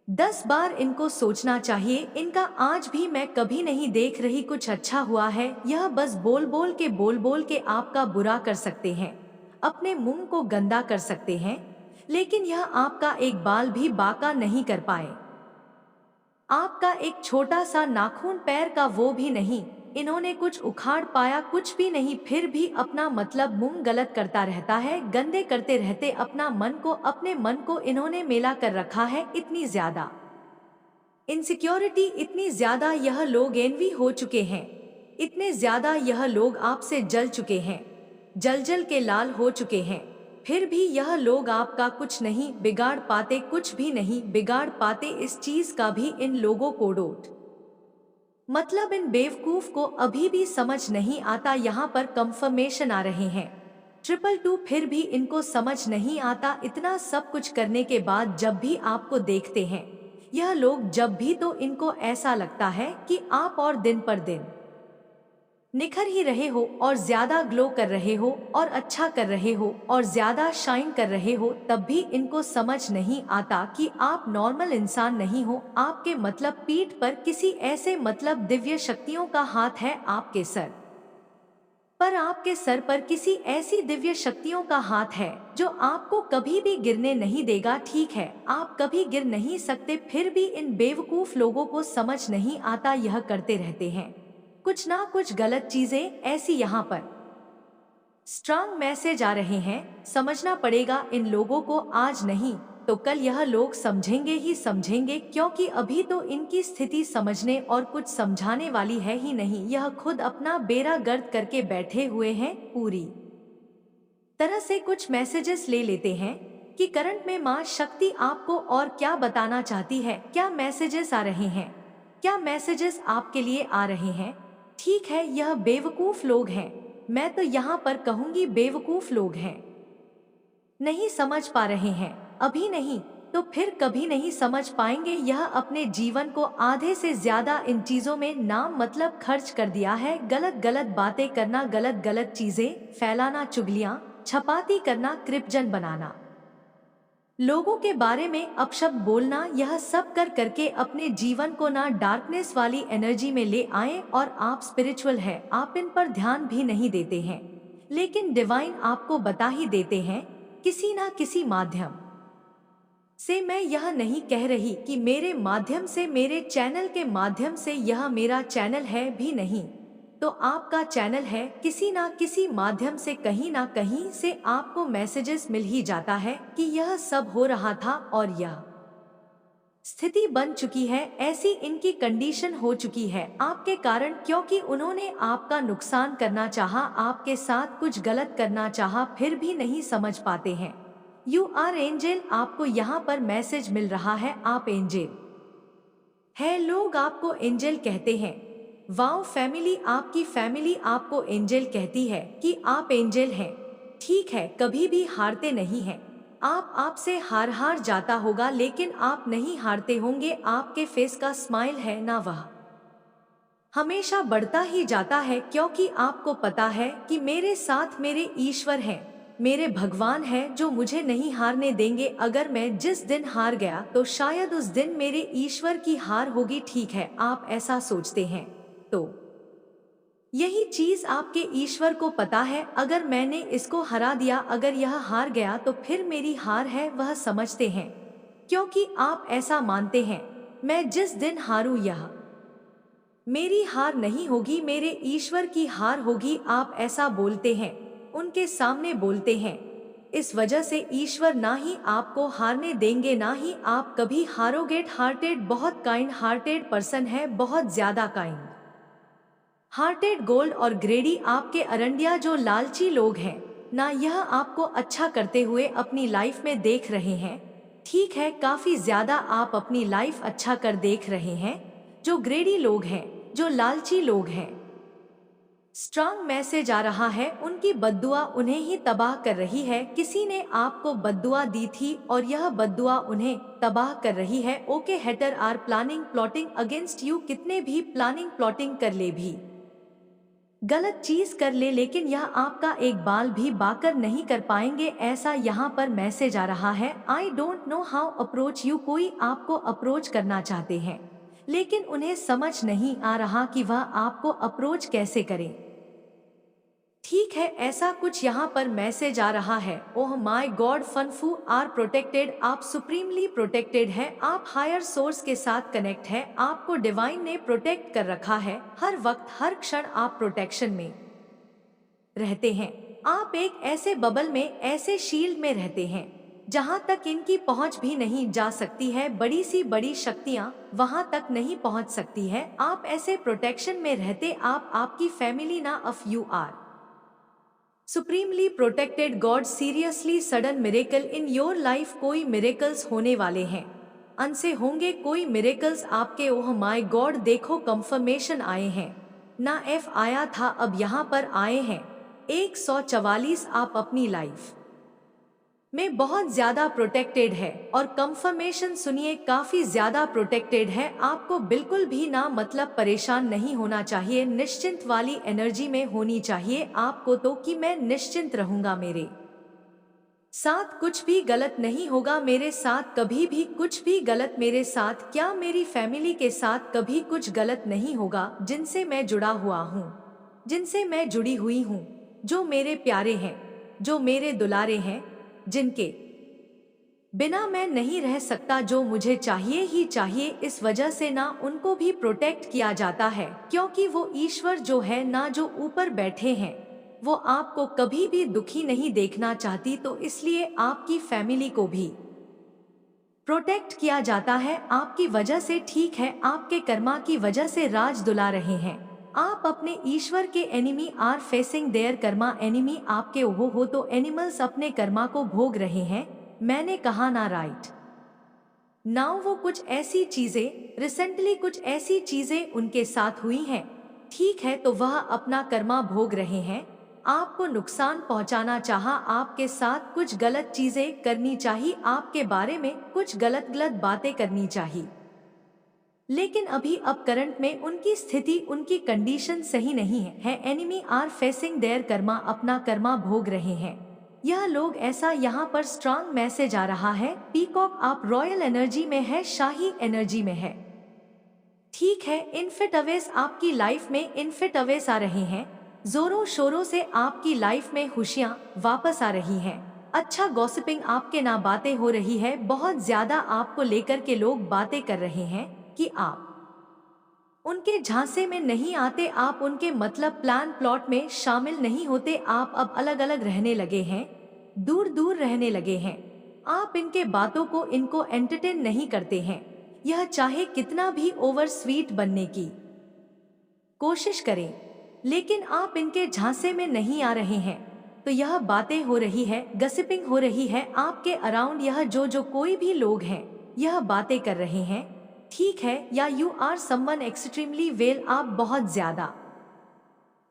10 बार इनको सोचना चाहिए। इनका आज भी मैं कभी नहीं देख रही कुछ अच्छा हुआ है। यह बस बोल बोल के आपका बुरा कर सकते हैं, अपने मुंह को गंदा कर सकते हैं, लेकिन यह आपका एक बाल भी बाका नहीं कर पाए। आपका एक छोटा सा नाखून पैर का वो भी नहीं इन्होंने कुछ उखाड़ पाया, कुछ भी नहीं। फिर भी अपना मतलब मुंह गलत करता रहता है, गंदे करते रहते अपना मन को, अपने मन को इन्होंने मेला कर रखा है। इतनी ज्यादा इनसिक्योरिटी, इतनी ज्यादा यह लोग एनवी हो चुके हैं, इतने ज्यादा यह लोग आपसे जल चुके हैं, जल के लाल हो चुके हैं। फिर भी यह लोग आपका कुछ नहीं बिगाड़ पाते, कुछ भी नहीं बिगाड़ पाते। इस चीज का भी इन लोगों को डोट इन बेवकूफ को अभी भी समझ नहीं आता। यहाँ पर कंफर्मेशन आ रहे हैं, 222 फिर भी इनको समझ नहीं आता। इतना सब कुछ करने के बाद जब भी आपको देखते हैं यह लोग, जब भी तो इनको ऐसा लगता है कि आप और दिन पर दिन निखर ही रहे हो और ज्यादा ग्लो कर रहे हो और अच्छा कर रहे हो और ज्यादा शाइन कर रहे हो। तब भी इनको समझ नहीं आता कि आप नॉर्मल इंसान नहीं हो। आपके मतलब पीठ पर किसी ऐसे मतलब दिव्य शक्तियों का हाथ है आपके सर पर, आपके सर पर किसी ऐसी दिव्य शक्तियों का हाथ है जो आपको कभी भी गिरने नहीं देगा। ठीक है, आप कभी गिर नहीं सकते, फिर भी इन बेवकूफ लोगों को समझ नहीं आता, यह करते रहते हैं कुछ ना कुछ गलत चीजें ऐसी। यहाँ पर स्ट्रांग मैसेज आ रहे हैं, समझना पड़ेगा इन लोगों को, आज नहीं तो कल यह लोग समझेंगे ही समझेंगे, क्योंकि अभी तो इनकी स्थिति समझने और कुछ समझाने वाली है ही नहीं। यह खुद अपना बेड़ा गर्क करके बैठे हुए हैं। पूरी तरह से कुछ मैसेजेस ले लेते हैं कि करंट में माँ शक्ति आपको और क्या बताना चाहती है। क्या मैसेजेस आ रहे हैं? क्या मैसेजेस आपके लिए आ रहे हैं? ठीक है, यह बेवकूफ लोग हैं, मैं तो यहाँ पर कहूंगी बेवकूफ लोग हैं, नहीं समझ पा रहे हैं। अभी नहीं तो फिर कभी नहीं समझ पाएंगे। यह अपने जीवन को आधे से ज्यादा इन चीजों में नाम मतलब खर्च कर दिया है। गलत गलत बातें करना, गलत गलत चीजें फैलाना, चुगलियां छपाती करना, कृपजन बनाना, लोगों के बारे में अपशब्द बोलना, यह सब कर करके अपने जीवन को ना डार्कनेस वाली एनर्जी में ले आए। और आप स्पिरिचुअल है, आप इन पर ध्यान भी नहीं देते हैं, लेकिन डिवाइन आपको बता ही देते हैं किसी ना किसी माध्यम से। मैं यह नहीं कह रही कि मेरे माध्यम से, मेरे चैनल के माध्यम से, यह मेरा चैनल है भी नहीं तो आपका चैनल है, किसी ना किसी माध्यम से कहीं ना कहीं से आपको मैसेजेस मिल ही जाता है कि यह सब हो रहा था और यह स्थिति बन चुकी है, ऐसी इनकी कंडीशन हो चुकी है आपके कारण, क्योंकि उन्होंने आपका नुकसान करना चाहा, आपके साथ कुछ गलत करना चाहा, फिर भी नहीं समझ पाते हैं। यू आर एंजल, आपको यहाँ पर मैसेज मिल रहा है, आप एंजल है, लोग आपको एंजल कहते हैं। वाओ फैमिली, आपकी फैमिली आपको एंजल कहती है कि आप एंजल हैं। ठीक है, कभी भी हारते नहीं हैं। आपसे हार जाता होगा, लेकिन आप नहीं हारते होंगे। आपके फेस का स्माइल है ना, वह हमेशा बढ़ता ही जाता है, क्योंकि आपको पता है कि मेरे साथ मेरे ईश्वर हैं, मेरे भगवान हैं जो मुझे नहीं हारने देंगे। अगर मैं जिस दिन हार गया तो शायद उस दिन मेरे ईश्वर की हार होगी। ठीक है, आप ऐसा सोचते हैं तो यही चीज आपके ईश्वर को पता है, अगर मैंने इसको हरा दिया, अगर यह हार गया तो फिर मेरी हार है, वह समझते हैं, क्योंकि आप ऐसा मानते हैं मैं जिस दिन हारूं यह मेरी हार नहीं होगी, मेरे ईश्वर की हार होगी। आप ऐसा बोलते हैं, उनके सामने बोलते हैं। इस वजह से ईश्वर ना ही आपको हारने देंगे, ना ही आप कभी हारोगे। हार्टेड, बहुत काइंड हार्टेड पर्सन है, बहुत ज्यादा काइंड हार्टेड, गोल्ड और ग्रेडी आपके अरंडिया जो लालची लोग हैं ना, यह आपको अच्छा करते हुए अपनी लाइफ में देख रहे हैं। ठीक है, काफी ज्यादा आप अपनी लाइफ अच्छा कर देख रहे हैं। जो ग्रेडी लोग हैं, जो लालची लोग हैं, स्ट्रांग मैसेज आ रहा है, उनकी बद्दुआ उन्हें ही तबाह कर रही है। किसी ने आपको बद्दुआ दी थी और यह बद्दुआ उन्हें तबाह कर रही है। Okay, hater are planning plotting against you, कितने भी प्लानिंग प्लॉटिंग कर ले, भी गलत चीज कर ले, लेकिन यह आपका एक बाल भी बाकर नहीं कर पाएंगे, ऐसा यहाँ पर मैसेज आ रहा है। I don't know how approach you, कोई आपको अप्रोच करना चाहते हैं, लेकिन उन्हें समझ नहीं आ रहा कि वह आपको अप्रोच कैसे करें। ठीक है, ऐसा कुछ यहाँ पर मैसेज आ रहा है। ओह माय गॉड, फनफू आर प्रोटेक्टेड, आप सुप्रीमली प्रोटेक्टेड है, आप हायर सोर्स के साथ कनेक्ट है, आपको डिवाइन ने प्रोटेक्ट कर रखा है। हर वक्त हर क्षण आप प्रोटेक्शन में रहते हैं। आप एक ऐसे बबल में, ऐसे शील्ड में रहते हैं जहाँ तक इनकी पहुँच भी नहीं जा सकती है। बड़ी सी बड़ी शक्तियाँ वहाँ तक नहीं पहुँच सकती है। आप ऐसे प्रोटेक्शन में रहते, आप आपकी फैमिली ना, of you are supremely protected. God seriously, sudden miracle in your life, कोई मिरेकल्स होने वाले हैं, अनसे होंगे कोई मिरेकल्स आपके। ओह माय गॉड, देखो कंफर्मेशन आए हैं ना, एफ आया था, अब यहाँ पर आए हैं। 144 आप अपनी लाइफ में बहुत ज्यादा प्रोटेक्टेड है और कंफर्मेशन सुनिए काफी ज्यादा प्रोटेक्टेड है। आपको बिल्कुल भी ना मतलब परेशान नहीं होना चाहिए, निश्चिंत वाली एनर्जी में होनी चाहिए आपको तो कि मैं निश्चिंत रहूंगा, मेरे साथ कुछ भी गलत नहीं होगा, मेरे साथ कभी भी कुछ भी गलत, मेरे साथ क्या मेरी फैमिली के साथ कभी कुछ गलत नहीं होगा, जिनसे मैं जुड़ा हुआ हूँ, जिनसे मैं जुड़ी हुई हूँ, जो मेरे प्यारे हैं, जो मेरे दुलारे हैं, जिनके बिना मैं नहीं रह सकता, जो मुझे चाहिए ही चाहिए, इस वजह से ना उनको भी प्रोटेक्ट किया जाता है, क्योंकि वो ईश्वर जो है ना, जो ऊपर बैठे हैं, वो आपको कभी भी दुखी नहीं देखना चाहती, तो इसलिए आपकी फैमिली को भी प्रोटेक्ट किया जाता है आपकी वजह से। ठीक है, आपके कर्मा की वजह से राज दुला रहे हैं आप अपने ईश्वर के, enemy are facing their karma, enemy आपके ओहो हो तो एनिमल्स अपने कर्मा को भोग रहे हैं, मैंने कहा ना, राइट नाउ वो कुछ ऐसी चीजें रिसेंटली, कुछ ऐसी चीजें उनके साथ हुई हैं, ठीक है, तो वह अपना कर्मा भोग रहे हैं, आपको नुकसान पहुंचाना चाहा, आपके साथ कुछ गलत चीजें करनी चाहिए, आपके बारे में कुछ गलत गलत बातें करनी चाहिए, लेकिन अभी अब करंट में उनकी स्थिति, उनकी कंडीशन सही नहीं है। Enemy are facing their karma, अपना कर्मा भोग रहे हैं यह लोग, ऐसा यहाँ पर स्ट्रांग मैसेज आ रहा है। पीकॉक आप रॉयल एनर्जी में है, शाही एनर्जी में है, ठीक है, इनफिट अवेस आपकी लाइफ में इनफिट अवेस आ रहे हैं, जोरों शोरों से आपकी लाइफ में खुशियाँ वापस आ रही हैं, अच्छा गॉसिपिंग आपके ना बातें हो रही है, बहुत ज्यादा आपको लेकर के लोग बातें कर रहे हैं कि आप उनके झांसे में नहीं आते, आप उनके मतलब प्लान प्लॉट में शामिल नहीं होते, आप अब अलग अलग रहने लगे हैं, दूर दूर रहने लगे हैं, आप इनके बातों को, इनको एंटरटेन नहीं करते हैं, यह चाहे कितना भी ओवर स्वीट बनने की कोशिश करें, लेकिन आप इनके झांसे में नहीं आ रहे हैं, तो यह बातें हो रही है, गसिपिंग हो रही है आपके अराउंड, यह जो कोई भी लोग हैं यह बातें कर रहे हैं, ठीक है, या you are someone extremely well, आप बहुत ज्यादा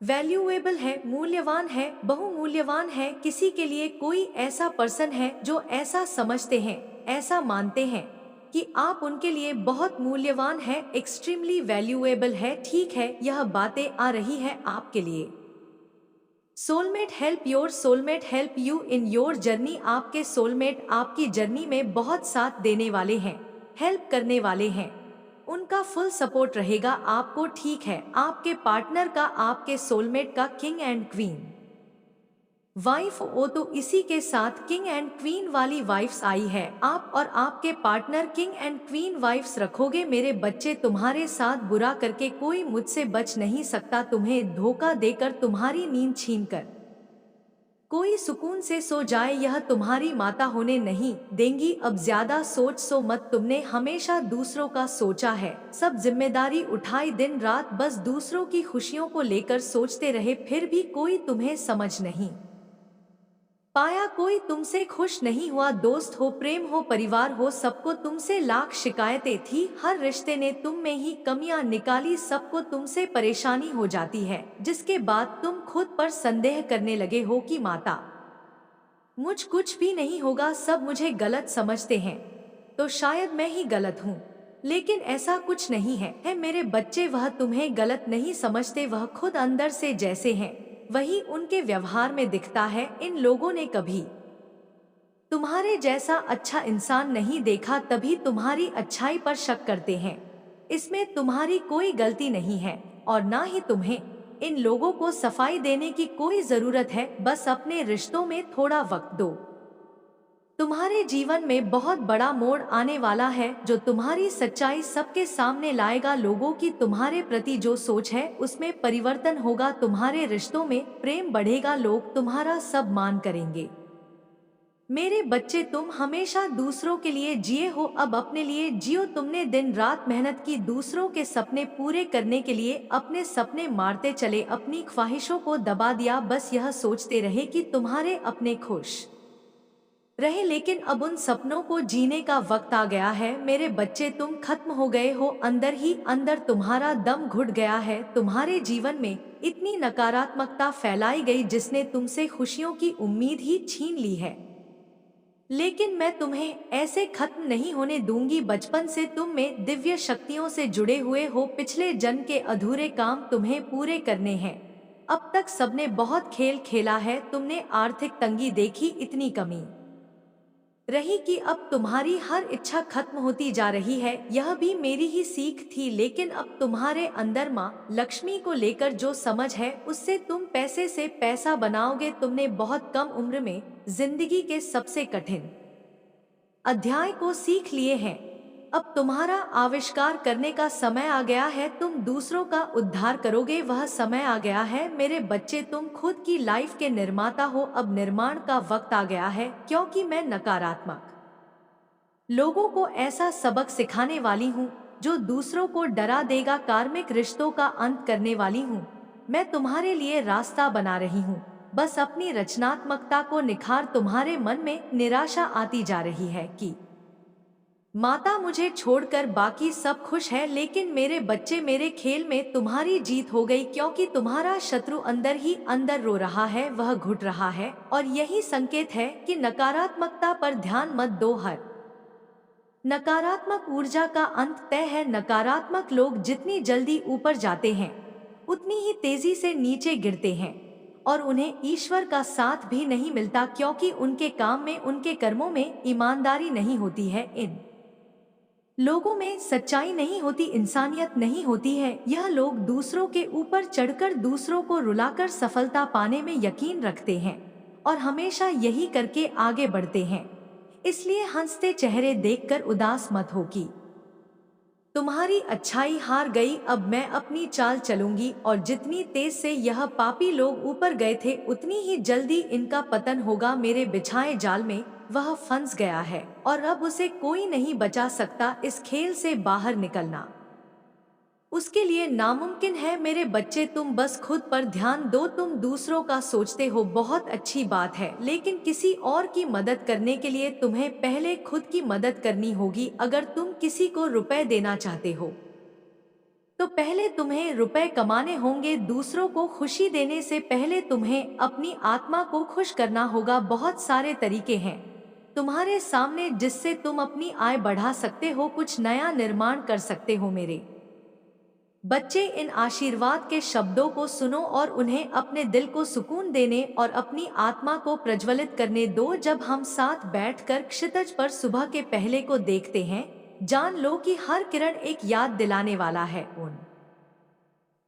वैल्यूएबल है, मूल्यवान है, बहुमूल्यवान है, किसी के लिए कोई ऐसा पर्सन है जो ऐसा समझते हैं, ऐसा मानते हैं कि आप उनके लिए बहुत मूल्यवान है, एक्सट्रीमली वैल्यूएबल है, ठीक है, यह बातें आ रही है आपके लिए। Soulmate help your soulmate help you in your journey, आपके सोलमेट आपकी जर्नी में बहुत साथ देने वाले हैं, हेल्प करने वाले हैं, उनका फुल सपोर्ट रहेगा आपको, ठीक है, आपके पार्टनर का, आपके सोलमेट का किंग एंड क्वीन वाइफ हो तो इसी के साथ किंग एंड क्वीन वाली वाइफ्स आई है, आप और आपके partner king and queen vibes रखोगे, मेरे बच्चे तुम्हारे साथ बुरा करके कोई मुझसे बच नहीं सकता, तुम्हें धोखा देकर, तुम्हारी नींद छीनकर कोई सुकून से सो जाए, यह तुम्हारी माता होने नहीं देंगी, अब ज्यादा सोच मत, तुमने हमेशा दूसरों का सोचा है, सब जिम्मेदारी उठाई दिन रात, बस दूसरों की खुशियों को लेकर सोचते रहे, फिर भी कोई तुम्हें समझ नहीं पाया, कोई तुमसे खुश नहीं हुआ, दोस्त हो, प्रेम हो, परिवार हो, सबको तुमसे लाख शिकायतें थी, हर रिश्ते ने तुम में ही कमियां निकाली, सबको तुमसे परेशानी हो जाती है, जिसके बाद तुम खुद पर संदेह करने लगे हो कि माता मुझ कुछ भी नहीं होगा, सब मुझे गलत समझते हैं, तो शायद मैं ही गलत हूँ, लेकिन ऐसा कुछ नहीं है मेरे बच्चे, वह तुम्हें गलत नहीं समझते, वह खुद अंदर से जैसे हैं वही उनके व्यवहार में दिखता है, इन लोगों ने कभी तुम्हारे जैसा अच्छा इंसान नहीं देखा, तभी तुम्हारी अच्छाई पर शक करते हैं, इसमें तुम्हारी कोई गलती नहीं है, और ना ही तुम्हें इन लोगों को सफाई देने की कोई जरूरत है, बस अपने रिश्तों में थोड़ा वक्त दो, तुम्हारे जीवन में बहुत बड़ा मोड़ आने वाला है, जो तुम्हारी सच्चाई सबके सामने लाएगा, लोगों की तुम्हारे प्रति जो सोच है उसमें परिवर्तन होगा, तुम्हारे रिश्तों में प्रेम बढ़ेगा, लोग तुम्हारा सब मान करेंगे, मेरे बच्चे तुम हमेशा दूसरों के लिए जिए हो, अब अपने लिए जियो, तुमने दिन रात मेहनत की दूसरों के सपने पूरे करने के लिए, अपने सपने मारते चले, अपनी ख्वाहिशों को दबा दिया, बस यह सोचते रहे कि तुम्हारे अपने खुश रहे, लेकिन अब उन सपनों को जीने का वक्त आ गया है। मेरे बच्चे, तुम खत्म हो गए हो, अंदर ही अंदर तुम्हारा दम घुट गया है। तुम्हारे जीवन में इतनी नकारात्मकता फैलाई गई जिसने तुमसे खुशियों की उम्मीद ही छीन ली है। लेकिन मैं तुम्हें ऐसे खत्म नहीं होने दूंगी। बचपन से तुम में दिव्य शक्तियों से जुड़े हुए हो, पिछले जन्म के अधूरे काम तुम्हें पूरे करने हैं। अब तक सबने बहुत खेल खेला है, तुमने आर्थिक तंगी देखी, इतनी कमी रही कि अब तुम्हारी हर इच्छा खत्म होती जा रही है। यह भी मेरी ही सीख थी, लेकिन अब तुम्हारे अंदर माँ लक्ष्मी को लेकर जो समझ है उससे तुम पैसे से पैसा बनाओगे। तुमने बहुत कम उम्र में जिंदगी के सबसे कठिन अध्याय को सीख लिए हैं। अब तुम्हारा आविष्कार करने का समय आ गया है। तुम दूसरों का उद्धार करोगे, वह समय आ गया है। मेरे बच्चे, तुम खुद की लाइफ के निर्माता हो। अब निर्माण का वक्त आ गया है, क्योंकि मैं नकारात्मक लोगों को ऐसा सबक सिखाने वाली हूँ जो दूसरों को डरा देगा। कार्मिक रिश्तों का अंत करने वाली हूँ। मैं तुम्हारे लिए रास्ता बना रही हूँ। बस अपनी रचनात्मकता को निखार। तुम्हारे मन में निराशा आती जा रही है कि माता मुझे छोड़कर बाकी सब खुश है, लेकिन मेरे बच्चे, मेरे खेल में तुम्हारी जीत हो गई, क्योंकि तुम्हारा शत्रु अंदर ही अंदर रो रहा है, वह घुट रहा है। और यही संकेत है कि नकारात्मकता पर ध्यान मत दो। हर नकारात्मक ऊर्जा का अंत तय है। नकारात्मक लोग जितनी जल्दी ऊपर जाते हैं उतनी ही तेजी से नीचे गिरते हैं, और उन्हें ईश्वर का साथ भी नहीं मिलता, क्योंकि उनके काम में, उनके कर्मों में ईमानदारी नहीं होती है। इन लोगों में सच्चाई नहीं होती, इंसानियत नहीं होती है। यह लोग दूसरों के ऊपर चढ़कर दूसरों को रुलाकर सफलता पाने में यकीन रखते हैं और हमेशा यही करके आगे बढ़ते हैं। इसलिए हंसते चेहरे देखकर उदास मत हो कि तुम्हारी अच्छाई हार गई। अब मैं अपनी चाल चलूंगी, और जितनी तेज से यह पापी लोग ऊपर गए थे उतनी ही जल्दी इनका पतन होगा। मेरे बिछाए जाल में वह फंस गया है और अब उसे कोई नहीं बचा सकता। इस खेल से बाहर निकलना उसके लिए नामुमकिन है। मेरे बच्चे, तुम बस खुद पर ध्यान दो। तुम दूसरों का सोचते हो, बहुत अच्छी बात है, लेकिन किसी और की मदद करने के लिए तुम्हें पहले खुद की मदद करनी होगी। अगर तुम किसी को रुपए देना चाहते हो तो पहले तुम्हें रुपए कमाने होंगे। दूसरों को खुशी देने से पहले तुम्हें अपनी आत्मा को खुश करना होगा। बहुत सारे तरीके हैं तुम्हारे सामने जिससे तुम अपनी आय बढ़ा सकते हो, कुछ नया निर्माण कर सकते हो। मेरे बच्चे, इन आशीर्वाद के शब्दों को सुनो और उन्हें अपने दिल को सुकून देने और अपनी आत्मा को प्रज्वलित करने दो। जब हम साथ बैठकर क्षितिज पर सुबह के पहले को देखते हैं, जान लो कि हर किरण एक याद दिलाने वाला है उन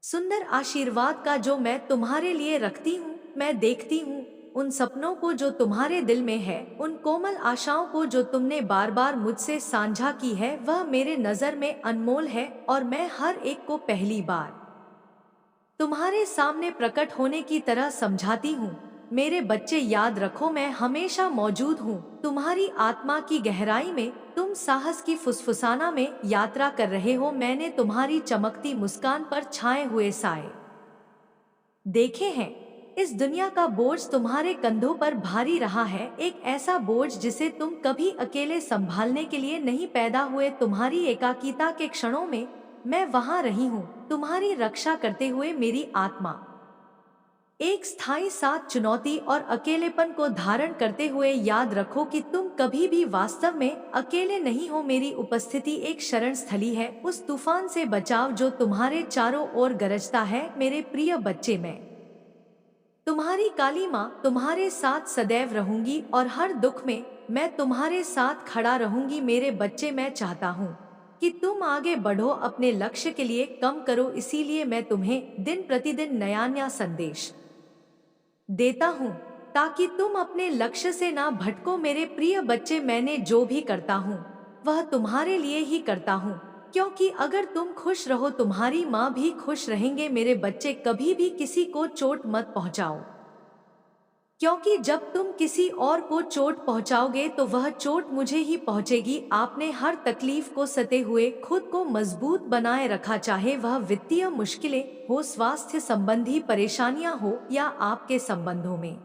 सुंदर आशीर्वाद का जो मैं तुम्हारे लिए रखती हूँ। मैं देखती हूँ उन सपनों को जो तुम्हारे दिल में है, उन कोमल आशाओं को जो तुमने बार बार मुझसे साझा की है। वह मेरे नजर में अनमोल है और मैं हर एक को पहली बार तुम्हारे सामने प्रकट होने की तरह समझाती हूँ। मेरे बच्चे, याद रखो, मैं हमेशा मौजूद हूँ। तुम्हारी आत्मा की गहराई में तुम साहस की फुसफुसाना में यात्रा कर रहे हो। मैंने तुम्हारी चमकती मुस्कान पर छाए हुए साए देखे हैं। इस दुनिया का बोझ तुम्हारे कंधों पर भारी रहा है, एक ऐसा बोझ जिसे तुम कभी अकेले संभालने के लिए नहीं पैदा हुए। तुम्हारी एकाकीता के क्षणों में मैं वहां रही हूँ, तुम्हारी रक्षा करते हुए। मेरी आत्मा एक स्थायी साथ चुनौती और अकेलेपन को धारण करते हुए। याद रखो कि तुम कभी भी वास्तव में अकेले नहीं हो। मेरी उपस्थिति एक शरण स्थली है, उस तूफान से बचाव जो तुम्हारे चारों ओर गरजता है। मेरे प्रिय बच्चे, मैं तुम्हारी काली माँ तुम्हारे साथ सदैव रहूंगी और हर दुख में मैं तुम्हारे साथ खड़ा रहूंगी। मेरे बच्चे, मैं चाहता हूँ कि तुम आगे बढ़ो, अपने लक्ष्य के लिए कम करो। इसीलिए मैं तुम्हें दिन प्रतिदिन नया नया संदेश देता हूँ ताकि तुम अपने लक्ष्य से ना भटको। मेरे प्रिय बच्चे, मैंने जो भी करता हूँ वह तुम्हारे लिए ही करता हूँ, क्योंकि अगर तुम खुश रहो तुम्हारी माँ भी खुश रहेंगे। मेरे बच्चे, कभी भी किसी को चोट मत पहुँचाओ, क्योंकि जब तुम किसी और को चोट पहुँचाओगे तो वह चोट मुझे ही पहुँचेगी। आपने हर तकलीफ को सते हुए खुद को मजबूत बनाए रखा, चाहे वह वित्तीय मुश्किलें हो, स्वास्थ्य संबंधी परेशानियां हो या आपके संबंधों में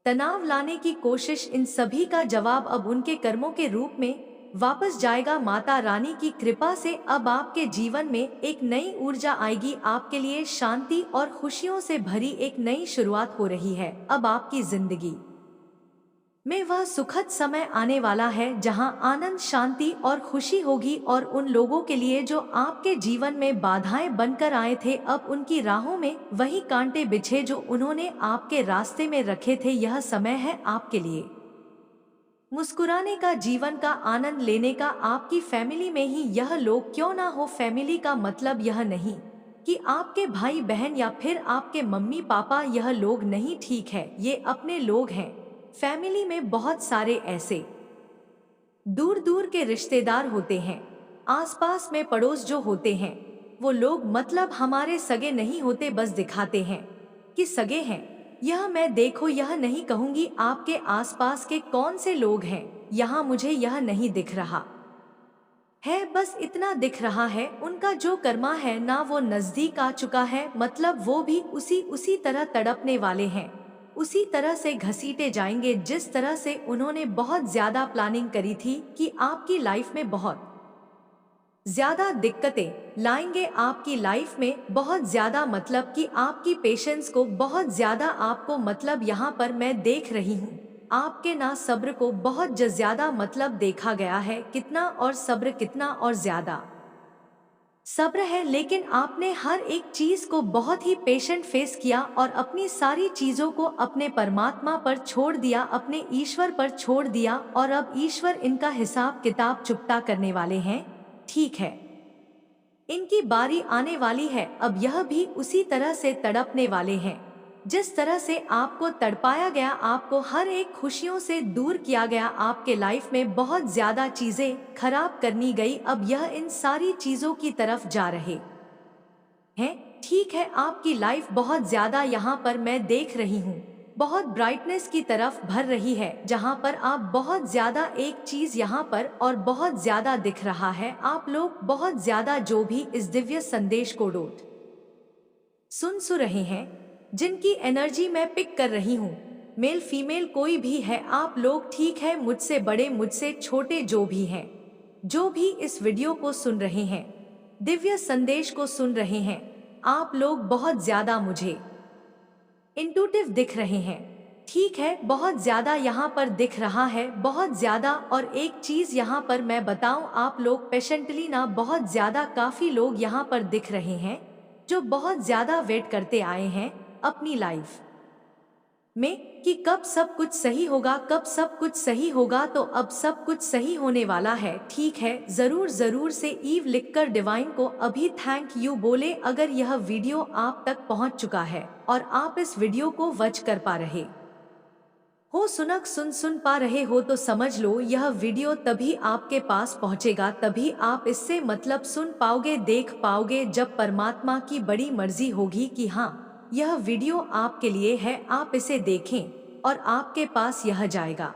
तनाव लाने की कोशिश, इन सभी का जवाब अब उनके कर्मों के रूप में वापस जाएगा। माता रानी की कृपा से अब आपके जीवन में एक नई ऊर्जा आएगी। आपके लिए शांति और खुशियों से भरी एक नई शुरुआत हो रही है। अब आपकी जिंदगी में वह सुखद समय आने वाला है जहां आनंद, शांति और खुशी होगी। और उन लोगों के लिए जो आपके जीवन में बाधाएं बनकर आए थे, अब उनकी राहों में वही कांटे बिछे जो उन्होंने आपके रास्ते में रखे थे। यह समय है आपके लिए मुस्कुराने का, जीवन का आनंद लेने का। आपकी फैमिली में ही यह लोग क्यों ना हो, फैमिली का मतलब यह नहीं कि आपके भाई बहन या फिर आपके मम्मी पापा, यह लोग नहीं, ठीक है, ये अपने लोग हैं। फैमिली में बहुत सारे ऐसे दूर दूर के रिश्तेदार होते हैं, आसपास में पड़ोस जो होते हैं, वो लोग मतलब हमारे सगे नहीं होते, बस दिखाते हैं कि सगे हैं। यह मैं देखो यह नहीं कहूंगी आपके आसपास के कौन से लोग हैं, यहाँ मुझे यह नहीं दिख रहा है, बस इतना दिख रहा है उनका जो कर्मा है ना, वो नजदीक आ चुका है। मतलब वो भी उसी तरह तड़पने वाले हैं, उसी तरह से घसीटे जाएंगे जिस तरह से उन्होंने बहुत ज्यादा प्लानिंग करी थी कि आपकी लाइफ में बहुत ज्यादा दिक्कतें लाएंगे आपकी लाइफ में, बहुत ज्यादा, मतलब कि आपकी पेशेंस को बहुत ज्यादा आपको, मतलब यहाँ पर मैं देख रही हूँ आपके ना सब्र को बहुत ज्यादा, मतलब देखा गया है कितना और सब्र कितना और ज्यादा सब्र है। लेकिन आपने हर एक चीज को बहुत ही पेशेंट फेस किया और अपनी सारी चीजों को अपने परमात्मा पर छोड़ दिया, अपने ईश्वर पर छोड़ दिया। और अब ईश्वर इनका हिसाब किताब चुकता करने वाले हैं, ठीक है, इनकी बारी आने वाली है। अब यह भी उसी तरह से तड़पने वाले हैं जिस तरह से आपको तड़पाया गया, आपको हर एक खुशियों से दूर किया गया, आपके लाइफ में बहुत ज्यादा चीजें खराब करनी गई। अब यह इन सारी चीजों की तरफ जा रहे हैं, ठीक है। आपकी लाइफ बहुत ज्यादा, यहाँ पर मैं देख रही हूँ, बहुत ब्राइटनेस की तरफ भर रही है, जहाँ पर आप बहुत ज्यादा, एक चीज यहाँ पर और बहुत ज्यादा दिख रहा है, आप लोग बहुत ज्यादा जो भी इस दिव्य संदेश को डोट सुन रहे हैं, जिनकी एनर्जी मैं पिक कर रही हूँ, मेल फीमेल कोई भी है, आप लोग, ठीक है, मुझसे बड़े मुझसे छोटे जो भी हैं, जो भी इस वीडियो को सुन रहे हैं, दिव्य संदेश को सुन रहे हैं, आप लोग बहुत ज्यादा मुझे इंट्यूटिव दिख रहे हैं, ठीक है, बहुत ज्यादा यहाँ पर दिख रहा है, बहुत ज्यादा। और एक चीज यहाँ पर मैं बताऊं, आप लोग पेशेंटली ना, बहुत ज्यादा काफी लोग यहाँ पर दिख रहे हैं जो बहुत ज्यादा वेट करते आए हैं अपनी लाइफ में कि कब सब कुछ सही होगा, कब सब कुछ सही होगा। तो अब सब कुछ सही होने वाला है, ठीक है, जरूर जरूर से ईव लिखकर डिवाइन को अभी थैंक यू बोले। अगर यह वीडियो आप तक पहुंच चुका है और आप इस वीडियो को वॉच कर पा रहे हो, सुन पा रहे हो, तो समझ लो यह वीडियो तभी आपके पास पहुंचेगा, तभी आप इससे मतलब सुन पाओगे, देख पाओगे, जब परमात्मा की बड़ी मर्जी होगी कि हाँ यह वीडियो आपके लिए है, आप इसे देखें और आपके पास यह जाएगा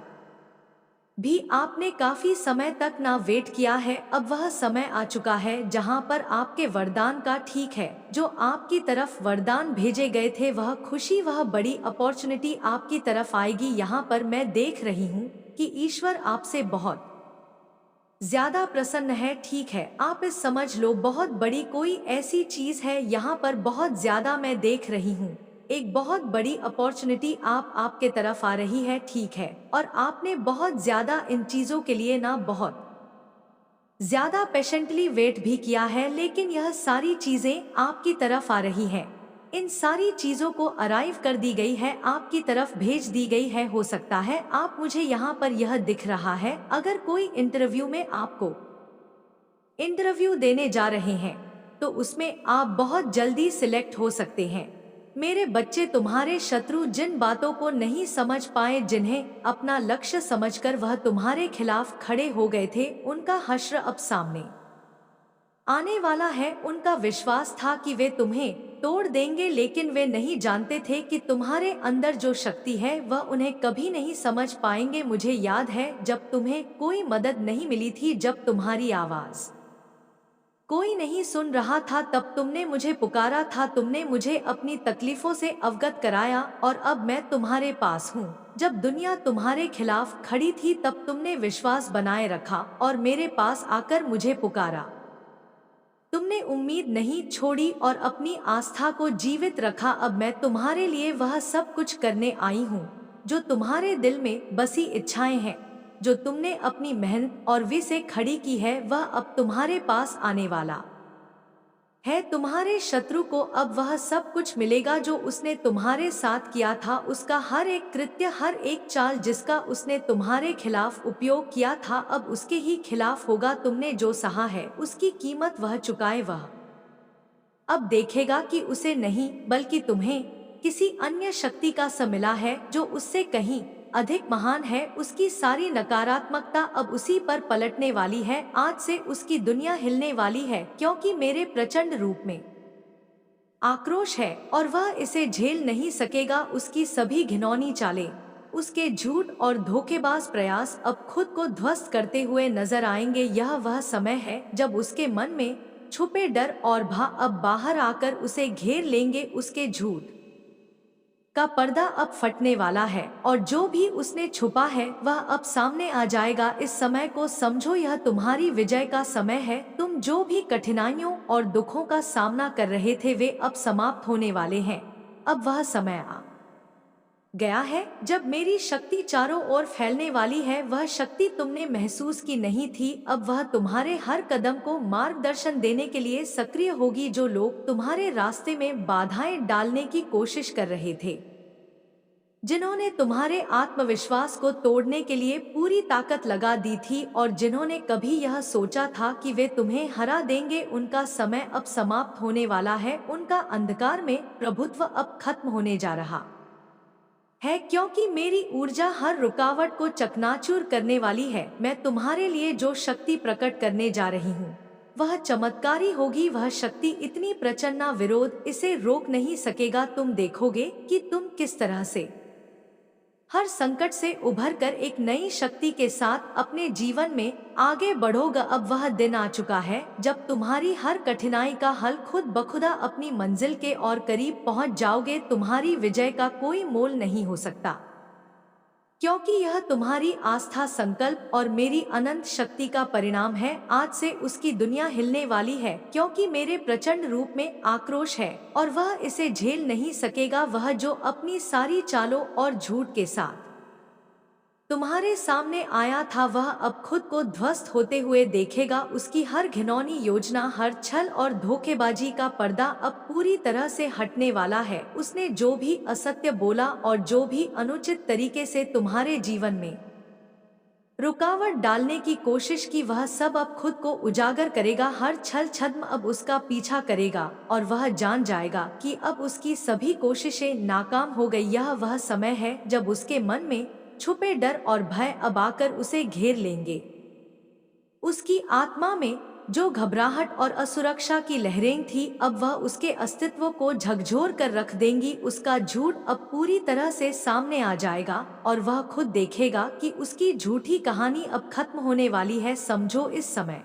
भी। आपने काफी समय तक ना वेट किया है, अब वह समय आ चुका है जहां पर आपके वरदान का, ठीक है, जो आपकी तरफ वरदान भेजे गए थे, वह खुशी, वह बड़ी अपॉर्चुनिटी आपकी तरफ आएगी। यहाँ पर मैं देख रही हूँ कि ईश्वर आपसे बहुत ज्यादा प्रसन्न है, ठीक है, आप इस समझ लो बहुत बड़ी कोई ऐसी चीज है, यहाँ पर बहुत ज्यादा मैं देख रही हूँ, एक बहुत बड़ी अपॉर्चुनिटी आपके तरफ आ रही है, ठीक है। और आपने बहुत ज्यादा इन चीजों के लिए ना बहुत ज्यादा पेशेंटली वेट भी किया है, लेकिन यह सारी चीजें आपकी तरफ आ रही हैं, इन सारी चीजों को अराइव कर दी गई है, आपकी तरफ भेज दी गई है। हो सकता है आप, मुझे यहाँ पर यह दिख रहा है, अगर कोई इंटरव्यू में आपको इंटरव्यू देने जा रहे हैं तो उसमें आप बहुत जल्दी सिलेक्ट हो सकते हैं। मेरे बच्चे, तुम्हारे शत्रु जिन बातों को नहीं समझ पाए, जिन्हें अपना लक्ष्य समझकर वह तुम्हारे खिलाफ खड़े हो गए थे, उनका हश्र अब सामने आने वाला है। उनका विश्वास था कि वे तुम्हें तोड़ देंगे, लेकिन वे नहीं जानते थे कि तुम्हारे अंदर जो शक्ति है वह उन्हें कभी नहीं समझ पाएंगे। मुझे याद है जब तुम्हें कोई मदद नहीं मिली थी, जब तुम्हारी आवाज कोई नहीं सुन रहा था तब तुमने मुझे पुकारा था, तुमने मुझे अपनी तकलीफों से अवगत कराया और अब मैं तुम्हारे पास हूँ। जब दुनिया तुम्हारे खिलाफ खड़ी थी तब तुमने विश्वास बनाए रखा और मेरे पास आकर मुझे पुकारा। तुमने उम्मीद नहीं छोड़ी और अपनी आस्था को जीवित रखा। अब मैं तुम्हारे लिए वह सब कुछ करने आई हूँ जो तुम्हारे दिल में बसी इच्छाएं हैं, जो तुमने अपनी मेहनत और वी से खड़ी की है, वह अब तुम्हारे पास आने वाला है। तुम्हारे शत्रु को अब वह सब कुछ मिलेगा जो उसने तुम्हारे साथ किया था। उसका हर एक कृत्य, हर एक चाल जिसका उसने तुम्हारे खिलाफ उपयोग किया था, अब उसके ही खिलाफ होगा। तुमने जो सहा है उसकी कीमत वह चुकाए। वह अब देखेगा कि उसे नहीं बल्कि तुम्हें किसी अन्य शक्ति का सा मिला है जो उससे कहीं अधिक महान है। उसकी सारी नकारात्मकता अब उसी पर पलटने वाली है। आज से उसकी दुनिया हिलने वाली है, क्योंकि मेरे प्रचंड रूप में आक्रोश है और वह इसे झेल नहीं सकेगा। उसकी सभी घिनौनी चालें, उसके झूठ और धोखेबाज प्रयास अब खुद को ध्वस्त करते हुए नजर आएंगे। यह वह समय है जब उसके मन में छुपे डर और भा अब बाहर आकर उसे घेर लेंगे। उसके झूठ का पर्दा अब फटने वाला है और जो भी उसने छुपा है वह अब सामने आ जाएगा। इस समय को समझो, यह तुम्हारी विजय का समय है। तुम जो भी कठिनाइयों और दुखों का सामना कर रहे थे वे अब समाप्त होने वाले हैं। अब वह समय आ गया है जब मेरी शक्ति चारों ओर फैलने वाली है। वह शक्ति तुमने महसूस की नहीं थी, अब वह तुम्हारे हर कदम को मार्गदर्शन देने के लिए सक्रिय होगी। जो लोग तुम्हारे रास्ते में बाधाएं डालने की कोशिश कर रहे थे, जिन्होंने तुम्हारे आत्मविश्वास को तोड़ने के लिए पूरी ताकत लगा दी थी और जिन्होंने कभी यह सोचा था कि वे तुम्हें हरा देंगे, उनका समय अब समाप्त होने वाला है। उनका अंधकार में प्रभुत्व अब खत्म होने जा रहा है, क्योंकि मेरी ऊर्जा हर रुकावट को चकनाचूर करने वाली है। मैं तुम्हारे लिए जो शक्ति प्रकट करने जा रही हूँ वह चमत्कारी होगी। वह शक्ति इतनी प्रचंड, विरोध इसे रोक नहीं सकेगा। तुम देखोगे कि तुम किस तरह से हर संकट से उभरकर एक नई शक्ति के साथ अपने जीवन में आगे बढ़ोगा। अब वह दिन आ चुका है जब तुम्हारी हर कठिनाई का हल खुद बखुदा अपनी मंजिल के और करीब पहुंच जाओगे। तुम्हारी विजय का कोई मोल नहीं हो सकता, क्योंकि यह तुम्हारी आस्था, संकल्प और मेरी अनंत शक्ति का परिणाम है। आज से उसकी दुनिया हिलने वाली है, क्योंकि मेरे प्रचंड रूप में आक्रोश है और वह इसे झेल नहीं सकेगा। वह जो अपनी सारी चालों और झूठ के साथ तुम्हारे सामने आया था वह अब खुद को ध्वस्त होते हुए देखेगा। उसकी हर घिनौनी योजना, हर छल और धोखेबाजी का पर्दा अब पूरी तरह से हटने वाला है। उसने जो भी असत्य बोला और जो भी अनुचित तरीके से तुम्हारे जीवन में रुकावट डालने की कोशिश की, वह सब अब खुद को उजागर करेगा। हर छल छद्म अब उसका पीछा करेगा और वह जान जाएगा कि अब उसकी सभी कोशिशें नाकाम हो गई। यह वह समय है जब उसके मन में छुपे डर और भय अब आकर उसे घेर लेंगे। उसकी आत्मा में जो घबराहट और असुरक्षा की लहरें थी, अब वह उसके अस्तित्व को झकझोर कर रख देंगी। उसका झूठ अब पूरी तरह से सामने आ जाएगा और वह खुद देखेगा कि उसकी झूठी कहानी अब खत्म होने वाली है। समझो, इस समय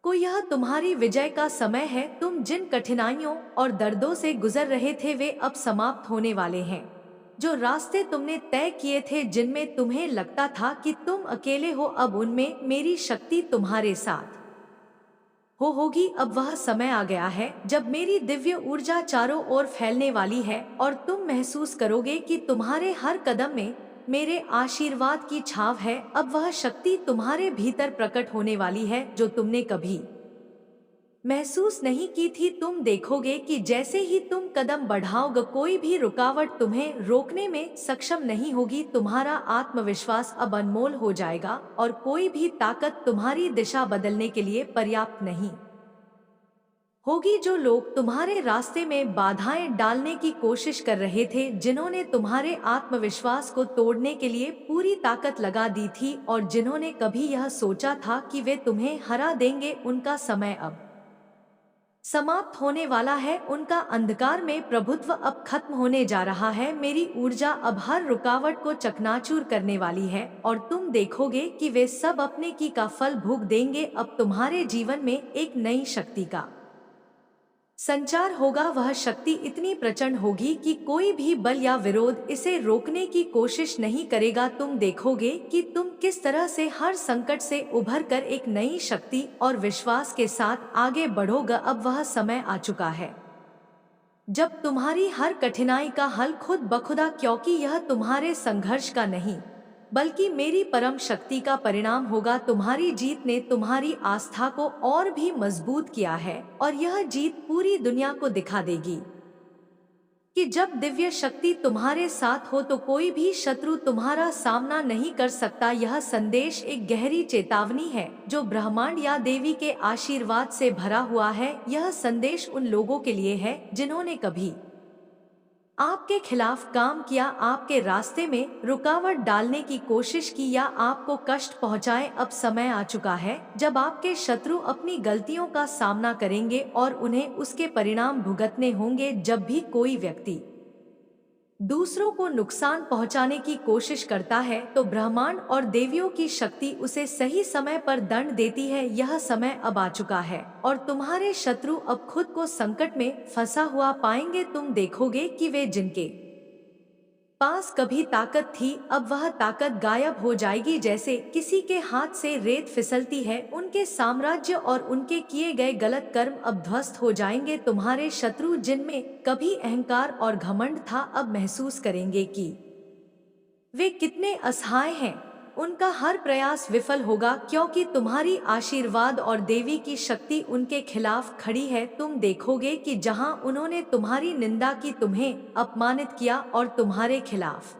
को यह तुम्हारी विजय का समय है। तुम जिन कठिनाइयों और दर्दों से गुजर रहे थे वे अब समाप्त होने वाले हैं। जो रास्ते तुमने तय किए थे, जिनमें तुम्हें लगता था कि तुम अकेले हो, अब उनमें मेरी शक्ति तुम्हारे साथ होगी। अब वह समय आ गया है जब मेरी दिव्य ऊर्जा चारों ओर फैलने वाली है और तुम महसूस करोगे कि तुम्हारे हर कदम में मेरे आशीर्वाद की छाव है। अब वह शक्ति तुम्हारे भीतर प्रकट होने वाली है जो तुमने कभी महसूस नहीं की थी। तुम देखोगे कि जैसे ही तुम कदम बढ़ाओगे कोई भी रुकावट तुम्हें रोकने में सक्षम नहीं होगी। तुम्हारा आत्मविश्वास अब अनमोल हो जाएगा और कोई भी ताकत तुम्हारी दिशा बदलने के लिए पर्याप्त नहीं होगी। जो लोग तुम्हारे रास्ते में बाधाएं डालने की कोशिश कर रहे थे, जिन्होंने तुम्हारे आत्मविश्वास को तोड़ने के लिए पूरी ताकत लगा दी थी और जिन्होंने कभी यह सोचा था कि वे तुम्हें हरा देंगे, उनका समय अब समाप्त होने वाला है, उनका अंधकार में प्रभुत्व अब खत्म होने जा रहा है। मेरी ऊर्जा अब हर रुकावट को चकनाचूर करने वाली है और तुम देखोगे कि वे सब अपने की का फल भोग देंगे। अब तुम्हारे जीवन में एक नई शक्ति का संचार होगा। वह शक्ति इतनी प्रचंड होगी कि कोई भी बल या विरोध इसे रोकने की कोशिश नहीं करेगा। तुम देखोगे कि तुम किस तरह से हर संकट से उभर कर एक नई शक्ति और विश्वास के साथ आगे बढ़ोगे। अब वह समय आ चुका है जब तुम्हारी हर कठिनाई का हल खुद बखुदा, क्योंकि यह तुम्हारे संघर्ष का नहीं बल्कि मेरी परम शक्ति का परिणाम होगा। तुम्हारी जीत ने तुम्हारी आस्था को और भी मजबूत किया है और यह जीत पूरी दुनिया को दिखा देगी कि जब दिव्य शक्ति तुम्हारे साथ हो तो कोई भी शत्रु तुम्हारा सामना नहीं कर सकता। यह संदेश एक गहरी चेतावनी है जो ब्रह्मांड या देवी के आशीर्वाद से भरा हुआ है। यह संदेश उन लोगों के लिए है जिन्होंने कभी आपके खिलाफ काम किया, आपके रास्ते में रुकावट डालने की कोशिश की या आपको कष्ट पहुंचाए। अब समय आ चुका है जब आपके शत्रु अपनी गलतियों का सामना करेंगे और उन्हें उसके परिणाम भुगतने होंगे। जब भी कोई व्यक्ति दूसरों को नुकसान पहुंचाने की कोशिश करता है तो ब्रह्मांड और देवियों की शक्ति उसे सही समय पर दंड देती है। यह समय अब आ चुका है और तुम्हारे शत्रु अब खुद को संकट में फंसा हुआ पाएंगे। तुम देखोगे कि वे जिनके पास कभी ताकत थी अब वह ताकत गायब हो जाएगी। जैसे किसी के हाथ से रेत फिसलती है, उनके साम्राज्य और उनके किए गए गलत कर्म अब ध्वस्त हो जाएंगे। तुम्हारे शत्रु जिनमें कभी अहंकार और घमंड था अब महसूस करेंगे कि वे कितने असहाय हैं। उनका हर प्रयास विफल होगा क्योंकि तुम्हारी आशीर्वाद और देवी की शक्ति उनके खिलाफ खड़ी है। तुम देखोगे कि जहां उन्होंने तुम्हारी निंदा की, तुम्हें अपमानित किया और तुम्हारे खिलाफ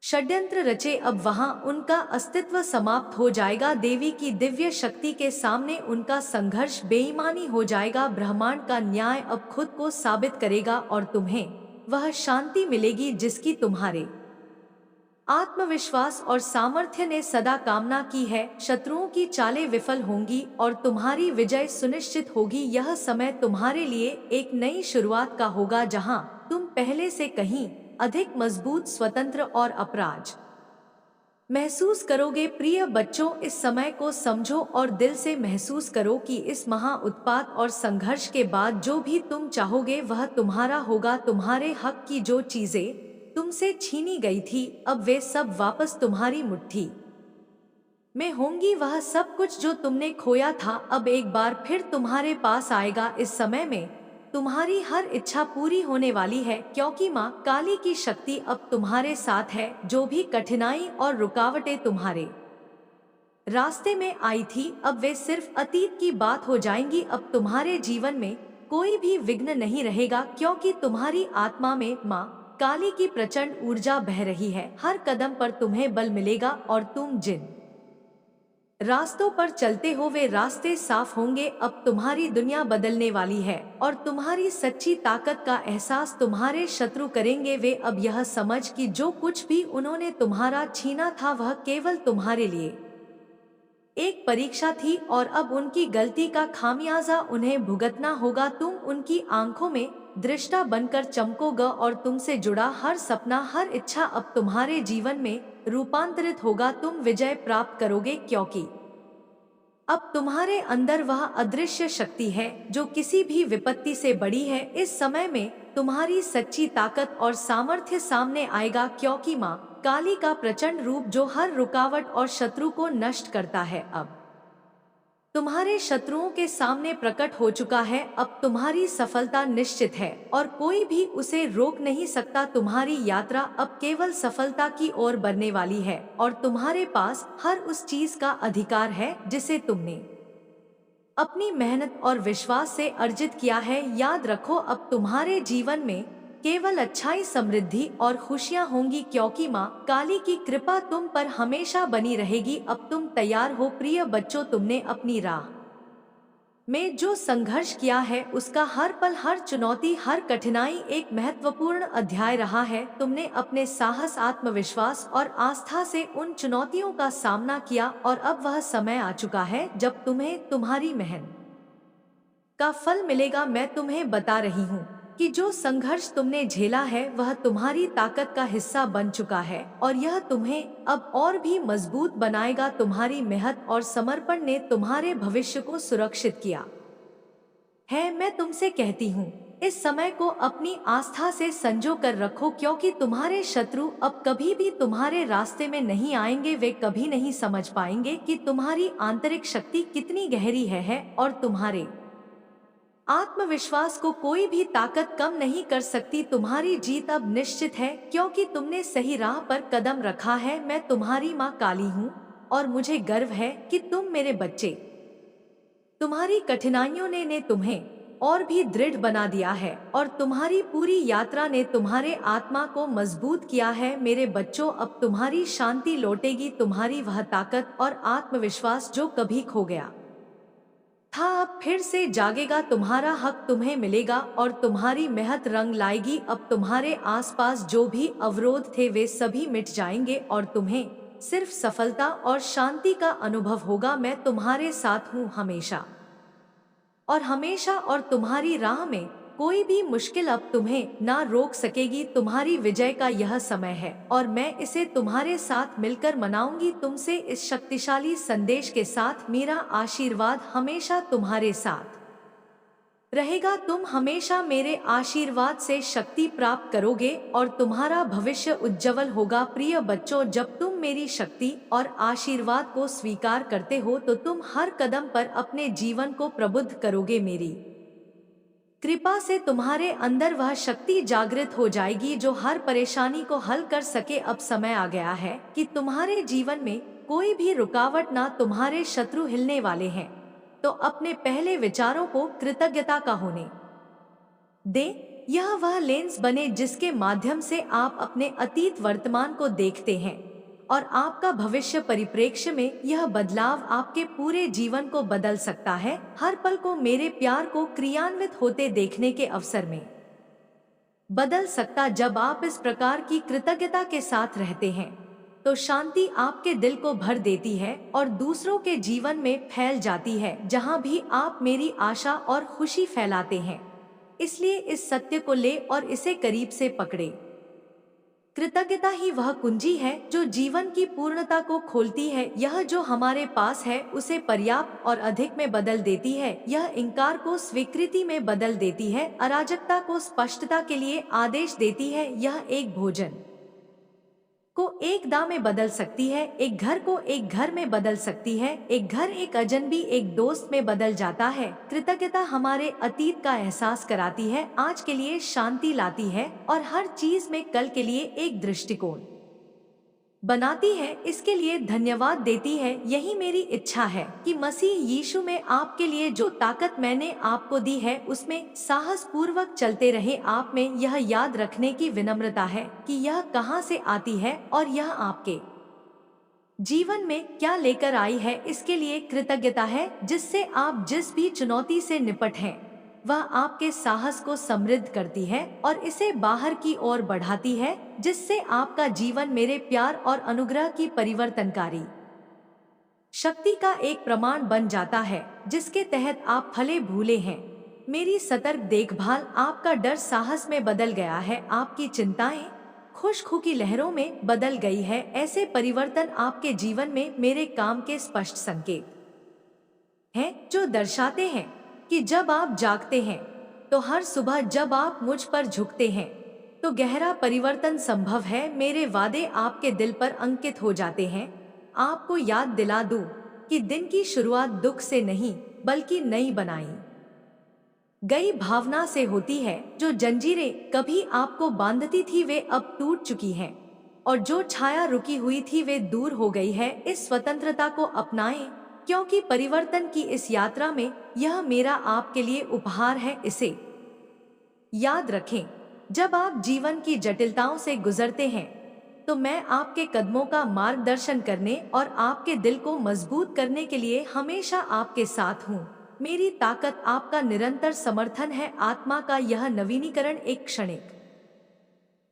षड्यंत्र रचे, अब वहां उनका अस्तित्व समाप्त हो जाएगा। देवी की दिव्य शक्ति के सामने उनका संघर्ष बेईमानी हो जाएगा। ब्रह्मांड का न्याय अब खुद को साबित करेगा और तुम्हें वह शांति मिलेगी जिसकी तुम्हारे आत्मविश्वास और सामर्थ्य ने सदा कामना की है। शत्रुओं की चालें विफल होंगी और तुम्हारी विजय सुनिश्चित होगी। यह समय तुम्हारे लिए एक नई शुरुआत का होगा जहां तुम पहले से कहीं अधिक मजबूत, स्वतंत्र और अपराज महसूस करोगे। प्रिय बच्चों, इस समय को समझो और दिल से महसूस करो कि इस महा उत्पात और संघर्ष के बाद जो भी तुम चाहोगे वह तुम्हारा होगा। तुम्हारे हक की जो चीजें तुमसे छीनी गई थी अब वे सब वापस तुम्हारी मुट्ठी में होंगी। वह सब कुछ जो तुमने खोया था अब एक बार फिर तुम्हारे पास आएगा। इस समय में तुम्हारी हर इच्छा पूरी होने वाली है क्योंकि माँ काली की शक्ति अब तुम्हारे साथ है। जो भी कठिनाई और रुकावटें तुम्हारे रास्ते में आई थी अब वे सिर्फ अतीत की बात हो जाएंगी। अब तुम्हारे जीवन में कोई भी विघ्न नहीं रहेगा क्योंकि तुम्हारी आत्मा में माँ काली की प्रचंड ऊर्जा बह रही है। हर कदम पर तुम्हें बल मिलेगा और तुम जिन रास्तों पर चलते हो वे रास्ते साफ होंगे। अब तुम्हारी दुनिया बदलने वाली है और तुम्हारी सच्ची ताकत का एहसास तुम्हारे शत्रु करेंगे। वे अब यह समझ कि जो कुछ भी उन्होंने तुम्हारा छीना था वह केवल तुम्हारे लिए एक परीक्षा थी और अब उनकी गलती का खामियाजा उन्हें भुगतना होगा। तुम उनकी आंखों में दृष्टा बनकर चमकोगे और तुमसे जुड़ा हर सपना, हर इच्छा अब तुम्हारे जीवन में रूपांतरित होगा। तुम विजय प्राप्त करोगे क्योंकि अब तुम्हारे अंदर वह अदृश्य शक्ति है जो किसी भी विपत्ति से बड़ी है। इस समय में तुम्हारी सच्ची ताकत और सामर्थ्य सामने आएगा क्योंकि माँ काली का प्रचंड रूप जो हर रुकावट और शत्रु को नष्ट करता है अब तुम्हारे शत्रुओं के सामने प्रकट हो चुका है। अब तुम्हारी सफलता निश्चित है और कोई भी उसे रोक नहीं सकता। तुम्हारी यात्रा अब केवल सफलता की ओर बढ़ने वाली है और तुम्हारे पास हर उस चीज का अधिकार है जिसे तुमने अपनी मेहनत और विश्वास से अर्जित किया है। याद रखो अब तुम्हारे जीवन में केवल अच्छाई, समृद्धि और खुशियां होंगी क्योंकि माँ काली की कृपा तुम पर हमेशा बनी रहेगी। अब तुम तैयार हो प्रिय बच्चों, तुमने अपनी राह में जो संघर्ष किया है उसका हर पल, हर चुनौती, हर कठिनाई एक महत्वपूर्ण अध्याय रहा है। तुमने अपने साहस, आत्मविश्वास और आस्था से उन चुनौतियों का सामना किया और अब वह समय आ चुका है जब तुम्हें तुम्हारी मेहनत का फल मिलेगा। मैं तुम्हें बता रही हूँ कि जो संघर्ष तुमने झेला है वह तुम्हारी ताकत का हिस्सा बन चुका है और यह तुम्हें अब और भी मजबूत बनाएगा। तुम्हारी मेहनत और समर्पण ने तुम्हारे भविष्य को सुरक्षित किया है। मैं तुमसे कहती हूँ, इस समय को अपनी आस्था से संजो कर रखो, क्योंकि तुम्हारे शत्रु अब कभी भी तुम्हारे रास्ते में नहीं आएंगे। वे कभी नहीं समझ पाएंगे कि तुम्हारी आंतरिक शक्ति कितनी गहरी है और तुम्हारे आत्मविश्वास को कोई भी ताकत कम नहीं कर सकती। तुम्हारी जीत अब निश्चित है, क्योंकि तुमने सही राह पर कदम रखा है। मैं तुम्हारी माँ काली हूँ और मुझे गर्व है कि तुम मेरे बच्चे। तुम्हारी कठिनाइयों ने तुम्हें और भी दृढ़ बना दिया है और तुम्हारी पूरी यात्रा ने तुम्हारे आत्मा को मजबूत किया है। मेरे बच्चों, अब तुम्हारी शांति लौटेगी। तुम्हारी वह ताकत और आत्मविश्वास जो कभी खो गया था अब फिर से जागेगा। तुम्हारा हक तुम्हें मिलेगा और तुम्हारी मेहनत रंग लाएगी। अब तुम्हारे आसपास जो भी अवरोध थे वे सभी मिट जाएंगे और तुम्हें सिर्फ सफलता और शांति का अनुभव होगा। मैं तुम्हारे साथ हूँ हमेशा और हमेशा, और तुम्हारी राह में कोई भी मुश्किल अब तुम्हें ना रोक सकेगी। तुम्हारी विजय का यह समय है और मैं इसे तुम्हारे साथ मिलकर मनाऊंगी। तुमसे इस शक्तिशाली संदेश के साथ मेरा आशीर्वाद हमेशा तुम्हारे साथ रहेगा। तुम हमेशा मेरे आशीर्वाद से शक्ति प्राप्त करोगे और तुम्हारा भविष्य उज्जवल होगा। प्रिय बच्चों, जब तुम मेरी शक्ति और आशीर्वाद को स्वीकार करते हो तो तुम हर कदम पर अपने जीवन को प्रबुद्ध करोगे। मेरी कृपा से तुम्हारे अंदर वह शक्ति जागृत हो जाएगी जो हर परेशानी को हल कर सके। अब समय आ गया है कि तुम्हारे जीवन में कोई भी रुकावट ना, तुम्हारे शत्रु हिलने वाले हैं। तो अपने पहले विचारों को कृतज्ञता का होने दे। यह वह लेंस बने जिसके माध्यम से आप अपने अतीत वर्तमान को देखते हैं और आपका भविष्य परिप्रेक्ष्य में यह बदलाव आपके पूरे जीवन को बदल सकता है। हर पल को मेरे प्यार को क्रियान्वित होते देखने के अवसर में बदल सकता। जब आप इस प्रकार की कृतज्ञता के साथ रहते हैं तो शांति आपके दिल को भर देती है और दूसरों के जीवन में फैल जाती है। जहां भी आप मेरी आशा और खुशी फैलाते हैं, इसलिए इस सत्य को ले और इसे करीब से पकड़े। कृतज्ञता ही वह कुंजी है जो जीवन की पूर्णता को खोलती है। यह जो हमारे पास है उसे पर्याप्त और अधिक में बदल देती है। यह इंकार को स्वीकृति में बदल देती है, अराजकता को स्पष्टता के लिए आदेश देती है। यह एक भोजन को एक दाम में बदल सकती है, एक घर को एक घर में बदल सकती है, एक घर एक अजनबी एक दोस्त में बदल जाता है। कृतज्ञता हमारे अतीत का एहसास कराती है, आज के लिए शांति लाती है और हर चीज में कल के लिए एक दृष्टिकोण बनाती है। इसके लिए धन्यवाद देती है। यही मेरी इच्छा है कि मसीह यीशु में आपके लिए जो ताकत मैंने आपको दी है उसमें साहस पूर्वक चलते रहे। आप में यह याद रखने की विनम्रता है कि यह कहां से आती है और यह आपके जीवन में क्या लेकर आई है। इसके लिए कृतज्ञता है जिससे आप जिस भी चुनौती से निपट हैं वह आपके साहस को समृद्ध करती है और इसे बाहर की ओर बढ़ाती है, जिससे आपका जीवन मेरे प्यार और अनुग्रह की परिवर्तनकारी शक्ति का एक प्रमाण बन जाता है, जिसके तहत आप फले फूले हैं। मेरी सतर्क देखभाल आपका डर साहस में बदल गया है, आपकी चिंताएं खुशखू की लहरों में बदल गई है। ऐसे परिवर्तन आपके जीवन में मेरे काम के स्पष्ट संकेत हैं जो दर्शाते हैं कि जब आप जागते हैं तो हर सुबह जब आप मुझ पर झुकते हैं तो गहरा परिवर्तन संभव है। मेरे वादे आपके दिल पर अंकित हो जाते हैं। आपको याद दिला दूं कि दिन की शुरुआत दुख से नहीं बल्कि नई बनाई गई भावना से होती है। जो जंजीरें कभी आपको बांधती थी वे अब टूट चुकी हैं और जो छाया रुकी हुई थी वे दूर हो गई है। इस स्वतंत्रता को अपनाएं, क्योंकि परिवर्तन की इस यात्रा में यह मेरा आपके लिए उपहार है। इसे याद रखें, जब आप जीवन की जटिलताओं से गुजरते हैं तो मैं आपके कदमों का मार्गदर्शन करने और आपके दिल को मजबूत करने के लिए हमेशा आपके साथ हूँ। मेरी ताकत आपका निरंतर समर्थन है। आत्मा का यह नवीनीकरण एक क्षणिक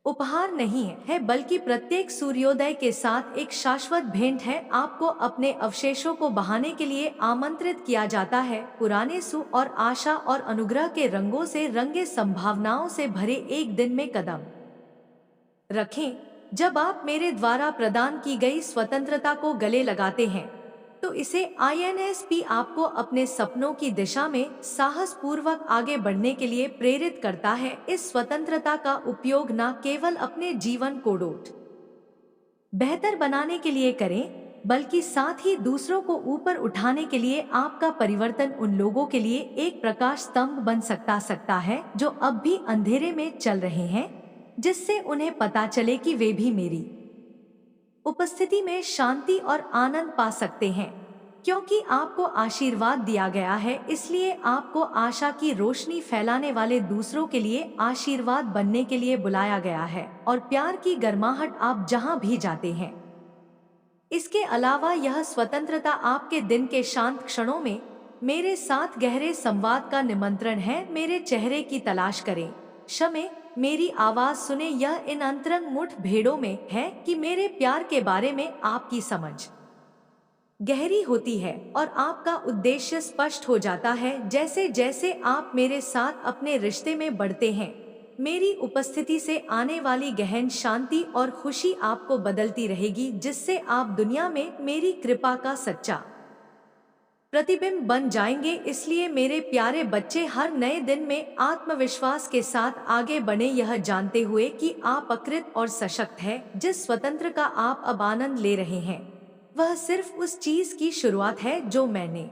उपहार नहीं है बल्कि प्रत्येक सूर्योदय के साथ एक शाश्वत भेंट है। आपको अपने अवशेषों को बहाने के लिए आमंत्रित किया जाता है, पुराने सु और आशा और अनुग्रह के रंगों से रंगे संभावनाओं से भरे एक दिन में कदम रखें। जब आप मेरे द्वारा प्रदान की गई स्वतंत्रता को गले लगाते हैं तो इसे INSP आपको अपने सपनों की दिशा में साहस पूर्वक आगे बढ़ने के लिए प्रेरित करता है। इस स्वतंत्रता का उपयोग न केवल अपने जीवन को बेहतर बनाने के लिए करें, बल्कि साथ ही दूसरों को ऊपर उठाने के लिए। आपका परिवर्तन उन लोगों के लिए एक प्रकाश स्तंभ बन सकता है जो अब भी अंधेरे में चल रहे हैं, जिससे उन्हें पता चले कि वे भी मेरी उपस्थिति में शांति और आनंद पा सकते हैं। क्योंकि आपको आशीर्वाद दिया गया है, इसलिए आपको आशा की रोशनी फैलाने वाले दूसरों के लिए आशीर्वाद बनने के लिए बुलाया गया है और प्यार की गर्माहट आप जहां भी जाते हैं। इसके अलावा यह स्वतंत्रता आपके दिन के शांत क्षणों में मेरे साथ गहरे संवाद का निमंत्रण है। मेरे चेहरे की तलाश करें, क्षमे मेरी आवाज सुने। यह इन अंतरंग मुठभेड़ों में है कि मेरे प्यार के बारे में आपकी समझ गहरी होती है और आपका उद्देश्य स्पष्ट हो जाता है। जैसे जैसे आप मेरे साथ अपने रिश्ते में बढ़ते हैं, मेरी उपस्थिति से आने वाली गहन शांति और खुशी आपको बदलती रहेगी, जिससे आप दुनिया में मेरी कृपा का सच्चा प्रतिबिंब बन जाएंगे। इसलिए मेरे प्यारे बच्चे, हर नए दिन में आत्मविश्वास के साथ आगे बढ़े, यह जानते हुए कि आप अकृत और सशक्त हैं। जिस स्वतंत्र का आप अब आनंद ले रहे हैं, वह सिर्फ उस चीज की शुरुआत है जो मैंने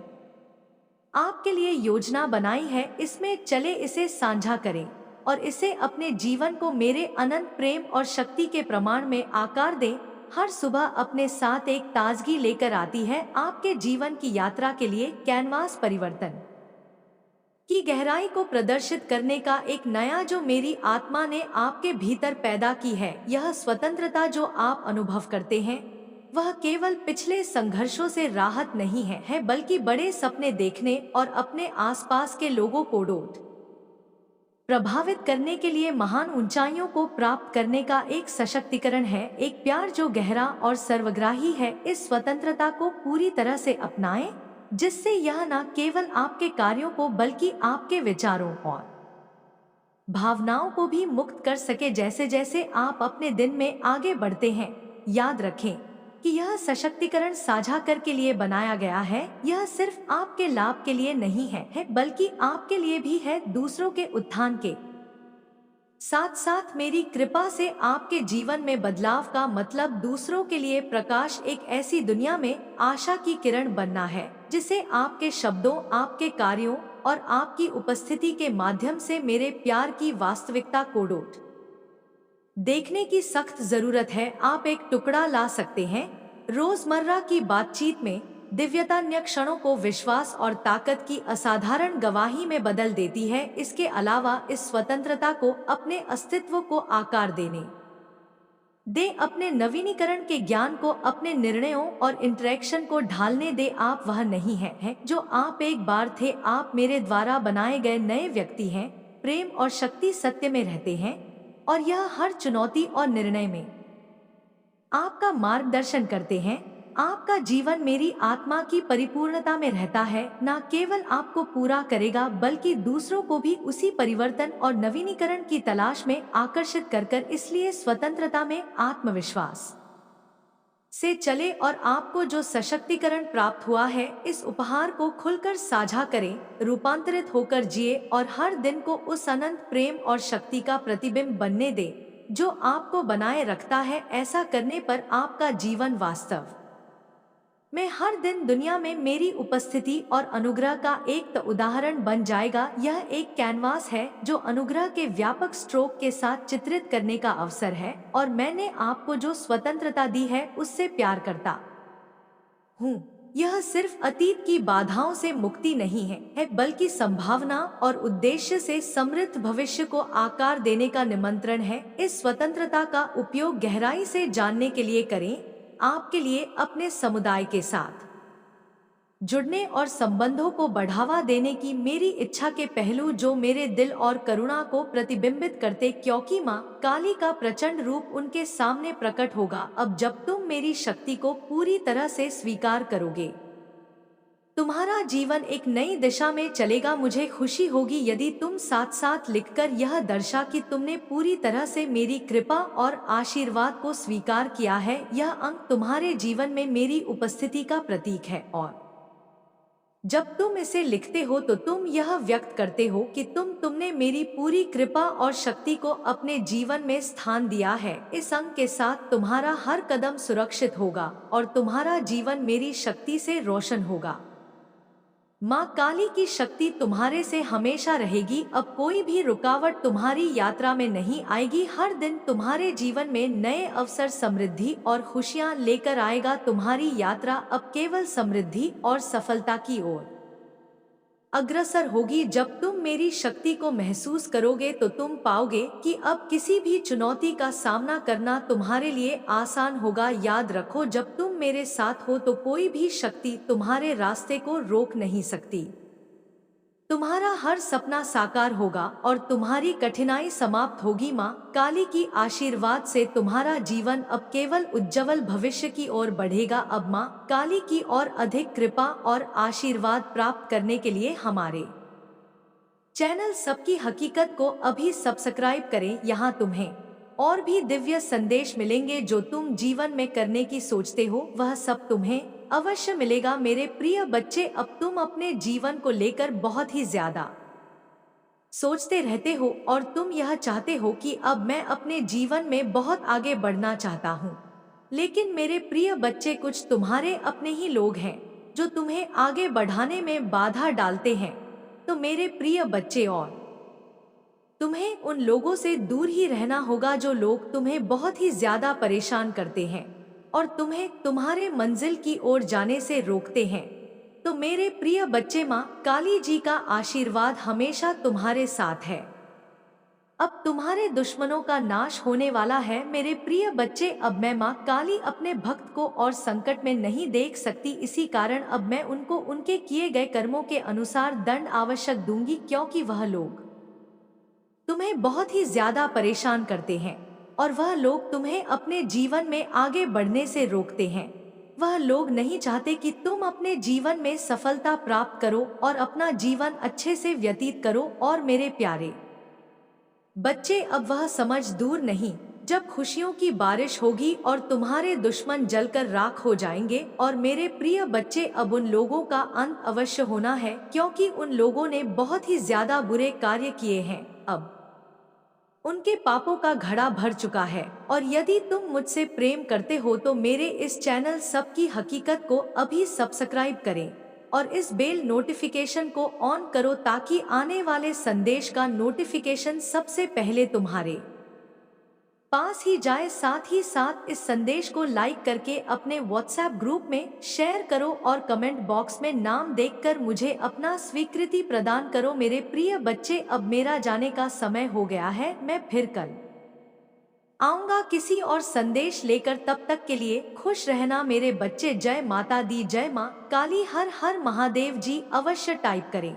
आपके लिए योजना बनाई है। इसमें चले, इसे साझा करें और इसे अपने जीवन को मेरे अनंत प्रेम और शक्ति के प्रमाण में आकार दें। हर सुबह अपने साथ एक ताजगी लेकर आती है, आपके जीवन की यात्रा के लिए कैनवास परिवर्तन की गहराई को प्रदर्शित करने का एक नया जो मेरी आत्मा ने आपके भीतर पैदा की है। यह स्वतंत्रता जो आप अनुभव करते हैं, वह केवल पिछले संघर्षों से राहत नहीं है बल्कि बड़े सपने देखने और अपने आसपास के लोगों को प्रभावित करने के लिए महान ऊंचाइयों को प्राप्त करने का एक सशक्तिकरण है। एक प्यार जो गहरा और सर्वग्राही है। इस स्वतंत्रता को पूरी तरह से अपनाएं, जिससे यह न केवल आपके कार्यों को बल्कि आपके विचारों और भावनाओं को भी मुक्त कर सके। जैसे जैसे आप अपने दिन में आगे बढ़ते हैं, याद रखें कि यह सशक्तिकरण साझा कर के लिए बनाया गया है। यह सिर्फ आपके लाभ के लिए नहीं है बल्कि आपके लिए भी है, दूसरों के उत्थान के साथ साथ मेरी कृपा से आपके जीवन में बदलाव का मतलब दूसरों के लिए प्रकाश, एक ऐसी दुनिया में आशा की किरण बनना है जिसे आपके शब्दों, आपके कार्यों और आपकी उपस्थिति के माध्यम से मेरे प्यार की वास्तविकता को देखने की सख्त जरूरत है। आप एक टुकड़ा ला सकते हैं, रोजमर्रा की बातचीत में दिव्यता अन्य क्षणों को विश्वास और ताकत की असाधारण गवाही में बदल देती है। इसके अलावा इस स्वतंत्रता को अपने अस्तित्व को आकार दे, अपने नवीनीकरण के ज्ञान को अपने निर्णयों और इंटरेक्शन को ढालने दे। आप वह नहीं है जो आप एक बार थे, आप मेरे द्वारा बनाए गए नए व्यक्ति हैं। प्रेम और शक्ति सत्य में रहते हैं और यह हर चुनौती और निर्णय में आपका मार्गदर्शन करते हैं। आपका जीवन मेरी आत्मा की परिपूर्णता में रहता है, न केवल आपको पूरा करेगा बल्कि दूसरों को भी उसी परिवर्तन और नवीनीकरण की तलाश में आकर्षित कर। इसलिए स्वतंत्रता में आत्मविश्वास से चले और आपको जो सशक्तिकरण प्राप्त हुआ है, इस उपहार को खुलकर साझा करें, रूपांतरित होकर जिए और हर दिन को उस अनंत प्रेम और शक्ति का प्रतिबिंब बनने दे जो आपको बनाए रखता है। ऐसा करने पर आपका जीवन वास्तव में हर दिन दुनिया में मेरी उपस्थिति और अनुग्रह का एक उदाहरण बन जाएगा। यह एक कैनवास है जो अनुग्रह के व्यापक स्ट्रोक के साथ चित्रित करने का अवसर है और मैंने आपको जो स्वतंत्रता दी है उससे प्यार करता हूँ। यह सिर्फ अतीत की बाधाओं से मुक्ति नहीं है बल्कि संभावना और उद्देश्य से समृद्ध भविष्य को आकार देने का निमंत्रण है। इस स्वतंत्रता का उपयोग गहराई से जानने के लिए करें, आपके लिए, अपने समुदाय के साथ जुड़ने और संबंधों को बढ़ावा देने की मेरी इच्छा के पहलू जो मेरे दिल और करुणा को प्रतिबिंबित करते, क्योंकि माँ काली का प्रचंड रूप उनके सामने प्रकट होगा। अब जब तुम मेरी शक्ति को पूरी तरह से स्वीकार करोगे, तुम्हारा जीवन एक नई दिशा में चलेगा। मुझे खुशी होगी यदि तुम साथ साथ लिखकर यह दर्शा कि तुमने पूरी तरह से मेरी कृपा और आशीर्वाद को स्वीकार किया है। यह अंक तुम्हारे जीवन में मेरी उपस्थिति का प्रतीक है, और जब तुम इसे लिखते हो तो तुम यह व्यक्त करते हो कि तुमने मेरी पूरी कृपा और शक्ति को अपने जीवन में स्थान दिया है। इस अंक के साथ तुम्हारा हर कदम सुरक्षित होगा और तुम्हारा जीवन मेरी शक्ति से रोशन होगा। माँ काली की शक्ति तुम्हारे से हमेशा रहेगी। अब कोई भी रुकावट तुम्हारी यात्रा में नहीं आएगी। हर दिन तुम्हारे जीवन में नए अवसर, समृद्धि और खुशियाँ लेकर आएगा। तुम्हारी यात्रा अब केवल समृद्धि और सफलता की ओर अग्रसर होगी। जब तुम मेरी शक्ति को महसूस करोगे तो तुम पाओगे कि अब किसी भी चुनौती का सामना करना तुम्हारे लिए आसान होगा। याद रखो, जब तुम मेरे साथ हो तो कोई भी शक्ति तुम्हारे रास्ते को रोक नहीं सकती। तुम्हारा हर सपना साकार होगा और तुम्हारी कठिनाई समाप्त होगी। माँ काली की आशीर्वाद से तुम्हारा जीवन अब केवल उज्जवल भविष्य की ओर बढ़ेगा। अब माँ काली की और अधिक कृपा और आशीर्वाद प्राप्त करने के लिए हमारे चैनल सबकी हकीकत को अभी सब्सक्राइब करें। यहाँ तुम्हें और भी दिव्य संदेश मिलेंगे। जो तुम जीवन में करने की सोचते हो वह सब तुम्हें अवश्य मिलेगा। मेरे प्रिय बच्चे, अब तुम अपने जीवन को लेकर बहुत ही ज्यादा सोचते रहते हो और तुम यह चाहते हो कि अब मैं अपने जीवन में बहुत आगे बढ़ना चाहता हूँ। लेकिन मेरे प्रिय बच्चे, कुछ तुम्हारे अपने ही लोग हैं जो तुम्हें आगे बढ़ाने में बाधा डालते हैं। तो मेरे प्रिय बच्चे, और तुम्हें उन लोगों से दूर ही रहना होगा जो लोग तुम्हें बहुत ही ज्यादा परेशान करते हैं और तुम्हें तुम्हारे मंजिल की ओर जाने से रोकते हैं। तो मेरे प्रिय बच्चे, माँ काली जी का आशीर्वाद हमेशा तुम्हारे साथ है। अब तुम्हारे दुश्मनों का नाश होने वाला है। मेरे प्रिय बच्चे, अब मैं माँ काली अपने भक्त को और संकट में नहीं देख सकती। इसी कारण अब मैं उनको उनके किए गए कर्मों के अनुसार दंड आवश्यक दूंगी, क्योंकि वह लोग तुम्हें बहुत ही ज्यादा परेशान करते हैं और वह लोग तुम्हें अपने जीवन में आगे बढ़ने से रोकते हैं। वह लोग नहीं चाहते कि तुम अपने जीवन में सफलता प्राप्त करो और अपना जीवन अच्छे से व्यतीत करो। और मेरे प्यारे बच्चे, अब वह समझ दूर नहीं जब खुशियों की बारिश होगी और तुम्हारे दुश्मन जलकर राख हो जाएंगे। और मेरे प्रिय बच्चे, अब उन लोगों का अंत अवश्य होना है, क्योंकि उन लोगों ने बहुत ही ज्यादा बुरे कार्य किए हैं। अब उनके पापों का घड़ा भर चुका है। और यदि तुम मुझसे प्रेम करते हो तो मेरे इस चैनल सबकी हकीकत को अभी सब्सक्राइब करें और इस बेल नोटिफिकेशन को ऑन करो, ताकि आने वाले संदेश का नोटिफिकेशन सबसे पहले तुम्हारे पास ही जाए। साथ ही साथ इस संदेश को लाइक करके अपने व्हाट्सएप ग्रुप में शेयर करो और कमेंट बॉक्स में नाम देखकर मुझे अपना स्वीकृति प्रदान करो। मेरे प्रिय बच्चे, अब मेरा जाने का समय हो गया है। मैं फिर कल आऊंगा किसी और संदेश लेकर। तब तक के लिए खुश रहना मेरे बच्चे। जय माता दी, जय माँ काली, हर हर महादेव जी अवश्य टाइप करें।